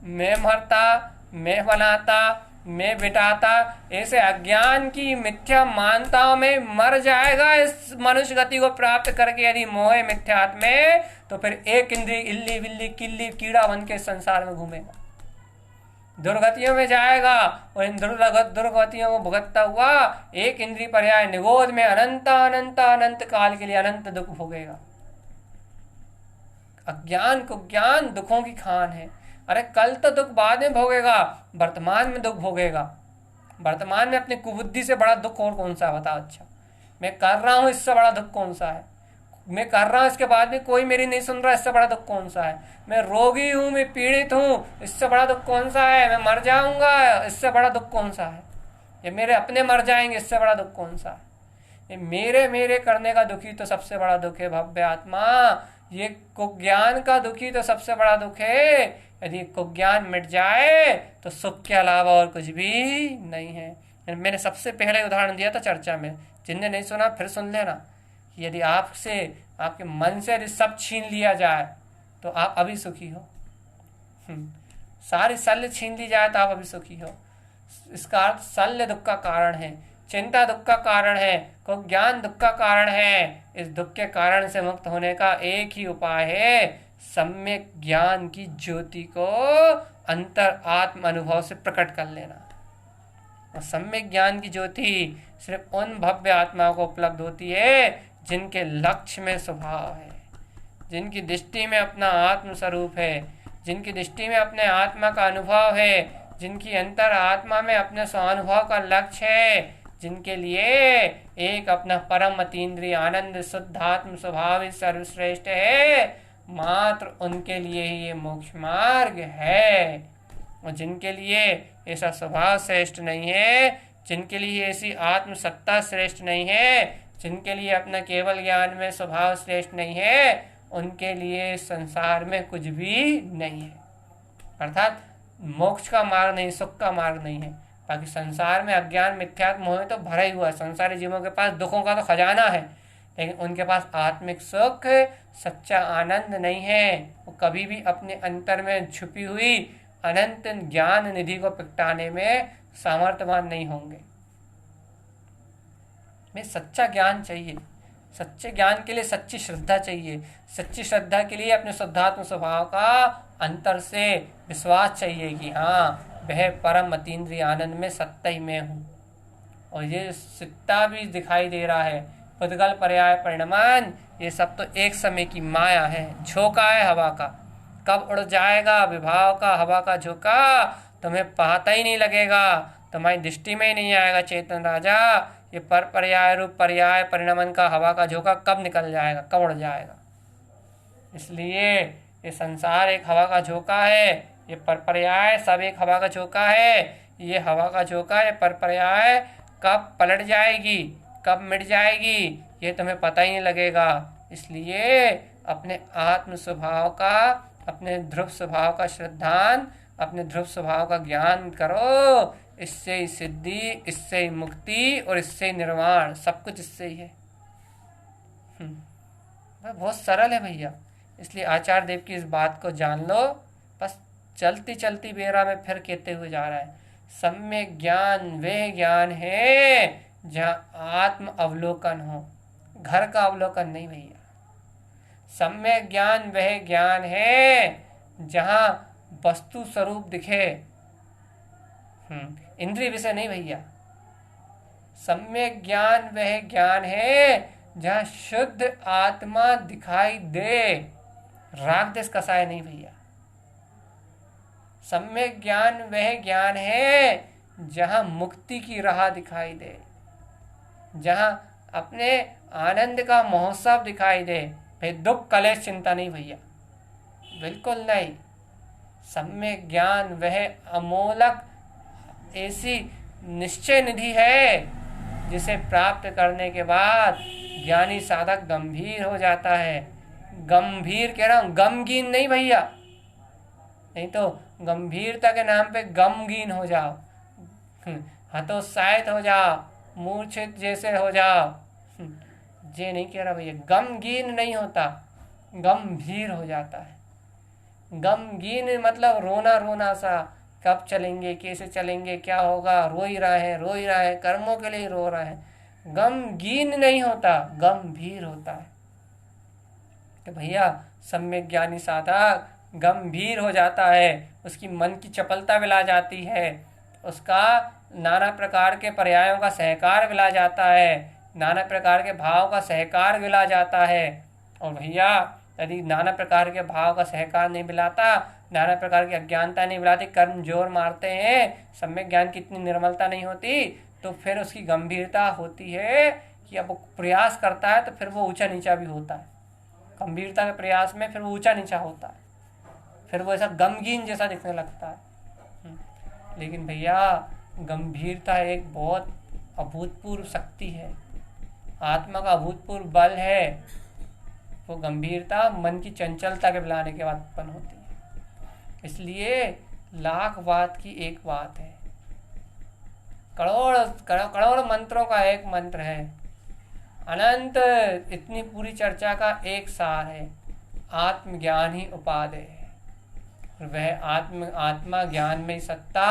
मैं मरता, मैं बनाता, मैं बिठाता, ऐसे अज्ञान की मिथ्या मानताओं में मर जाएगा इस मनुष्य गति को प्राप्त करके। यदि मोह मिथ्यात्व में, तो फिर एक इंद्रिय इल्ली बिल्ली किल्ली कीड़ा बन के संसार में घूमेगा, दुर्गतियों में जाएगा, और इन दुर्गतियों को भुगतता हुआ एक इंद्रिय पर्याय निगोद में अनंत अनंत अनंत काल के लिए अनंत दुख भोगेगा। अज्ञान को ज्ञान दुखों की खान है। अरे कल तो दुख बाद में भोगेगा, वर्तमान में दुख भोगेगा। वर्तमान में अपनी कुबुद्धि से बड़ा दुख और कौन सा है बताओ? अच्छा मैं कर रहा हूं, इससे बड़ा दुख कौन सा है? मैं कर रहा हूं, इसके बाद भी कोई मेरी नहीं सुन रहा, इससे बड़ा दुख कौन सा है? मैं रोगी हूं, मैं पीड़ित हूं, इससे बड़ा दुख कौन सा है? मैं मर जाऊंगा, इससे बड़ा दुख कौन सा है? ये मेरे अपने मर जाएंगे, इससे बड़ा दुख कौन सा है? ये मेरे मेरे करने का दुखी तो सबसे बड़ा दुख है भव्य आत्मा। ये कुज्ञान का दुखी तो सबसे बड़ा दुख है। यदि कुज्ञान मिट जाए तो सुख के अलावा और कुछ भी नहीं है। मैंने सबसे पहले उदाहरण दिया था चर्चा में, जिनने नहीं सुना फिर सुन लेना। यदि आपसे, आपके मन से यदि सब छीन लिया जाए तो आप अभी सुखी हो। सारी शल्य छीन ली जाए तो आप अभी सुखी हो। इसका अर्थ शल्य दुख का कारण है, चिंता दुख का कारण है, को ज्ञान दुख का कारण है। इस दुख के कारण से मुक्त होने का एक ही उपाय है, सम्यक ज्ञान की ज्योति को अंतर आत्म अनुभव से प्रकट कर लेना। और सम्यक ज्ञान की ज्योति सिर्फ उन भव्य आत्माओं को उपलब्ध होती है जिनके लक्ष्य में स्वभाव है, जिनकी दृष्टि में अपना आत्म स्वरूप है, जिनकी दृष्टि में अपने आत्मा का अनुभव है, जिनकी अंतर आत्मा में अपने स्वानुभव का लक्ष्य है, जिनके लिए एक अपना परम अतीन्द्रिय आनंद शुद्ध आत्म स्वभाव ही सर्वश्रेष्ठ है, मात्र उनके लिए ही ये मोक्ष मार्ग है। और जिनके लिए ऐसा स्वभाव श्रेष्ठ नहीं है, जिनके लिए ऐसी आत्म सत्ता श्रेष्ठ नहीं है, जिनके लिए अपना केवल ज्ञान में स्वभाव श्रेष्ठ नहीं है, उनके लिए संसार में कुछ भी नहीं है। अर्थात मोक्ष का मार्ग नहीं, सुख का मार्ग नहीं है। बाकी संसार में अज्ञान मिथ्यात्व मोह तो भरा ही हुआ है। संसारी जीवों के पास दुखों का तो खजाना है, लेकिन उनके पास आत्मिक सुख, सच्चा आनंद नहीं है। वो कभी भी अपने अंतर में छुपी हुई अनंत ज्ञान निधि को प्रगटाने में सामर्थ्यवान नहीं होंगे। में सच्चा ज्ञान चाहिए, सच्चे ज्ञान के लिए सच्ची श्रद्धा चाहिए, सच्ची श्रद्धा के लिए अपने शुद्धात्म स्वभाव का अंतर से विश्वास चाहिए कि हाँ, वह परम अतीन्द्रिय आनंद में सत्ता ही मैं हूँ। और ये सत्ता भी दिखाई दे रहा है, पुद्गल पर्याय परिणमान, ये सब तो एक समय की माया है, झोंका है हवा का। कब उड़ जाएगा विभाव का हवा का झोंका, तुम्हें पता ही नहीं लगेगा, तुम्हारी दृष्टि में ही नहीं आएगा चेतन राजा। ये पर पर्याय रूप पर्याय परिणमन का हवा का झोंका कब निकल जाएगा, कब उड़ जाएगा। इसलिए ये संसार एक हवा का झोंका है, ये पर पर्याय सब एक हवा का झोंका है। ये हवा का झोंका, ये पर पर्याय कब पलट जाएगी, कब मिट जाएगी, ये तुम्हें पता ही नहीं लगेगा। इसलिए अपने आत्म स्वभाव का, अपने ध्रुव स्वभाव का श्रद्धान, अपने ध्रुव स्वभाव का ज्ञान करो। इससे ही सिद्धि, इससे ही मुक्ति और इससे ही निर्वाण, सब कुछ इससे ही है। बहुत सरल है भैया। इसलिए आचार्य देव की इस बात को जान लो। बस चलती चलती बेरा में फिर कहते हुए जा रहा है, सम्यक ज्ञान वह ज्ञान है जहाँ आत्म अवलोकन हो, घर का अवलोकन नहीं भैया। सम्यक ज्ञान वह ज्ञान है जहाँ वस्तु स्वरूप दिखे, इंद्रिय विषय नहीं भैया। सम्यक ज्ञान वह ज्ञान है जहाँ शुद्ध आत्मा दिखाई दे, राग देश कसाय नहीं भैया। सम्यक ज्ञान वह ज्ञान है जहाँ मुक्ति की राह दिखाई दे, जहाँ अपने आनंद का महोत्सव दिखाई दे। भाई दुख कलेश चिंता नहीं भैया, बिल्कुल नहीं। सम्यक ज्ञान वह अमोलक ऐसी निश्चय निधि है जिसे प्राप्त करने के बाद ज्ञानी साधक गंभीर हो जाता है। गंभीर कह रहा हूँ, गमगीन नहीं भैया, नहीं तो गंभीरता के नाम पे गमगीन हो जाओ, हतोत्साहित हो जाओ, मूर्छित जैसे हो जाओ। ये नहीं कह रहा भैया, गमगीन नहीं होता, गंभीर हो जाता है। गमगीन मतलब रोना रोना सा, कब चलेंगे, कैसे चलेंगे, क्या होगा, रो ही रहा है, कर्मों के लिए रो रहा है। गमगीन नहीं होता, गंभीर होता है। तो भैया सम्यक ज्ञानी साधक गंभीर हो जाता है, उसकी मन की चपलता मिला जाती है, उसका नाना प्रकार के पर्यायों का सहकार मिला जाता है, नाना प्रकार के भाव का सहकार मिला जाता है। और भैया यदि नाना प्रकार के भाव का सहकार नहीं मिलाता, नाना प्रकार की अज्ञानता नहीं मिलाती, कर्म जोर मारते हैं, सम्यक ज्ञान की इतनी निर्मलता नहीं होती, तो फिर उसकी गंभीरता होती है कि अब वो प्रयास करता है तो फिर वो ऊंचा नीचा भी होता है। गंभीरता के प्रयास में फिर वो ऊंचा नीचा होता है, फिर वो ऐसा गमगीन जैसा दिखने लगता है। लेकिन भैया गंभीरता एक बहुत अभूतपूर्व शक्ति है, आत्मा का अभूतपूर्व बल है। वो गंभीरता मन की चंचलता के मिलाने के बाद उत्पन्न होती है। इसलिए लाख बात की एक बात है, करोड़ मंत्रों का एक मंत्र है, अनंत इतनी पूरी चर्चा का एक सार है, आत्मज्ञान ही उपादेय है। और वह आत्मा ज्ञान में सत्ता,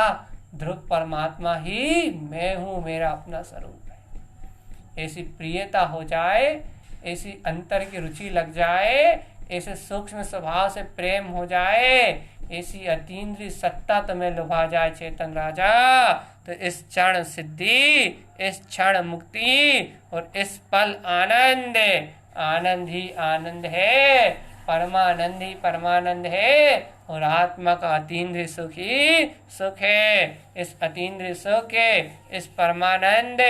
ध्रुव परमात्मा ही मैं हूँ, मेरा अपना स्वरूप है। ऐसी प्रियता हो जाए, ऐसी अंतर की रुचि लग जाए, ऐसे सूक्ष्म स्वभाव से प्रेम हो जाए, ऐसी अतीन्द्रिय सत्ता तुम्हें लुभा जाए चेतन राजा, तो इस क्षण सिद्धि, इस क्षण मुक्ति और इस पल आनंद, आनंद ही आनंद है, परमानंद ही परमानंद है, और आत्मा का अतीन्द्रिय सुख ही सुख है। इस अतीन्द्रिय सुख के, इस परमानंद,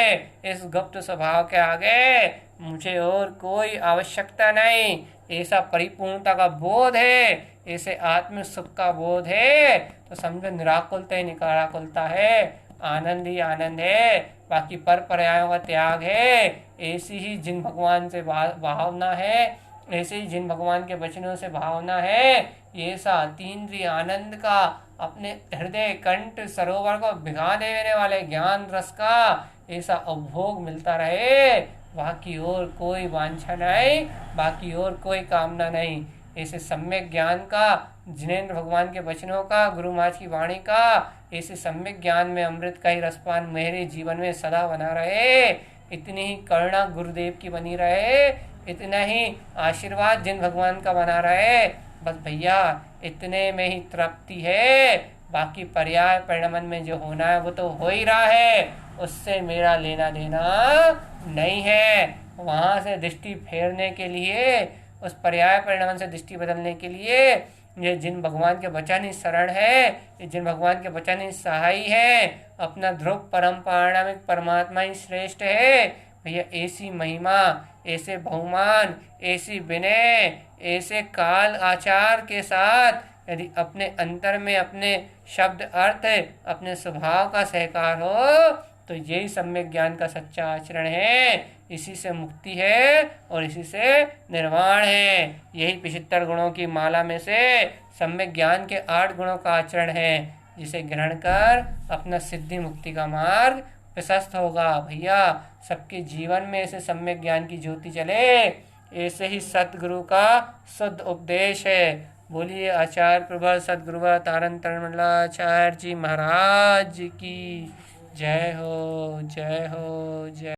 इस गुप्त स्वभाव के आगे मुझे और कोई आवश्यकता नहीं। ऐसा परिपूर्णता का बोध है, ऐसे आत्म सुख का बोध है, तो समझो निराकुलता ही निराकुलता है, आनंद ही आनंद है, बाकी पर पर्यायों का त्याग है। ऐसी ही जिन भगवान से भावना है, ऐसे ही जिन भगवान के वचनों से भावना है, ऐसा अतीन्द्रिय आनंद का, अपने हृदय कंठ सरोवर को भिगा देने वाले ज्ञान रस का ऐसा उपभोग मिलता रहे, बाकी और कोई वांछा नहीं, बाकी और कोई कामना नहीं। ऐसे सम्यक ज्ञान का, जिनेंद्र भगवान के वचनों का, गुरु महाराज की वाणी का, ऐसे सम्यक ज्ञान में अमृत का ही रसपान मेरे जीवन में सदा बना रहे, इतनी ही करुणा गुरुदेव की बनी रहे, इतना ही आशीर्वाद जिन भगवान का बना रहे, बस भैया इतने में ही तृप्ति है। बाकी पर्याय परिणमन में जो होना है वो तो हो ही रहा है, उससे मेरा लेना देना नहीं है। वहाँ से दृष्टि फेरने के लिए, उस पर्याय परिणमन से दृष्टि बदलने के लिए, ये जिन भगवान के वचन ही शरण है, ये जिन भगवान के वचन ही सहाय है, अपना ध्रुव परम पारणामिक परमात्मा ही श्रेष्ठ है। भैया ऐसी महिमा, ऐसे बहुमान, ऐसी विनय, ऐसे काल आचार के साथ यदि अपने अंतर में अपने शब्द अर्थ, अपने स्वभाव का सहकार हो, तो यही सम्यक ज्ञान का सच्चा आचरण है। इसी से मुक्ति है और इसी से निर्वाण है। यही 75 गुणों की माला में से सम्यक ज्ञान के 8 गुणों का आचरण है, जिसे ग्रहण कर अपना सिद्धि मुक्ति का मार्ग प्रशस्त होगा। भैया सबके जीवन में ऐसे सम्यक ज्ञान की ज्योति चले, ऐसे ही सतगुरु का शुद्ध उपदेश है। बोलिए आचार्य प्रभु सदगुरुवर तारण तरणमंडलाचार्य जी महाराज की जय हो, जय हो, जय।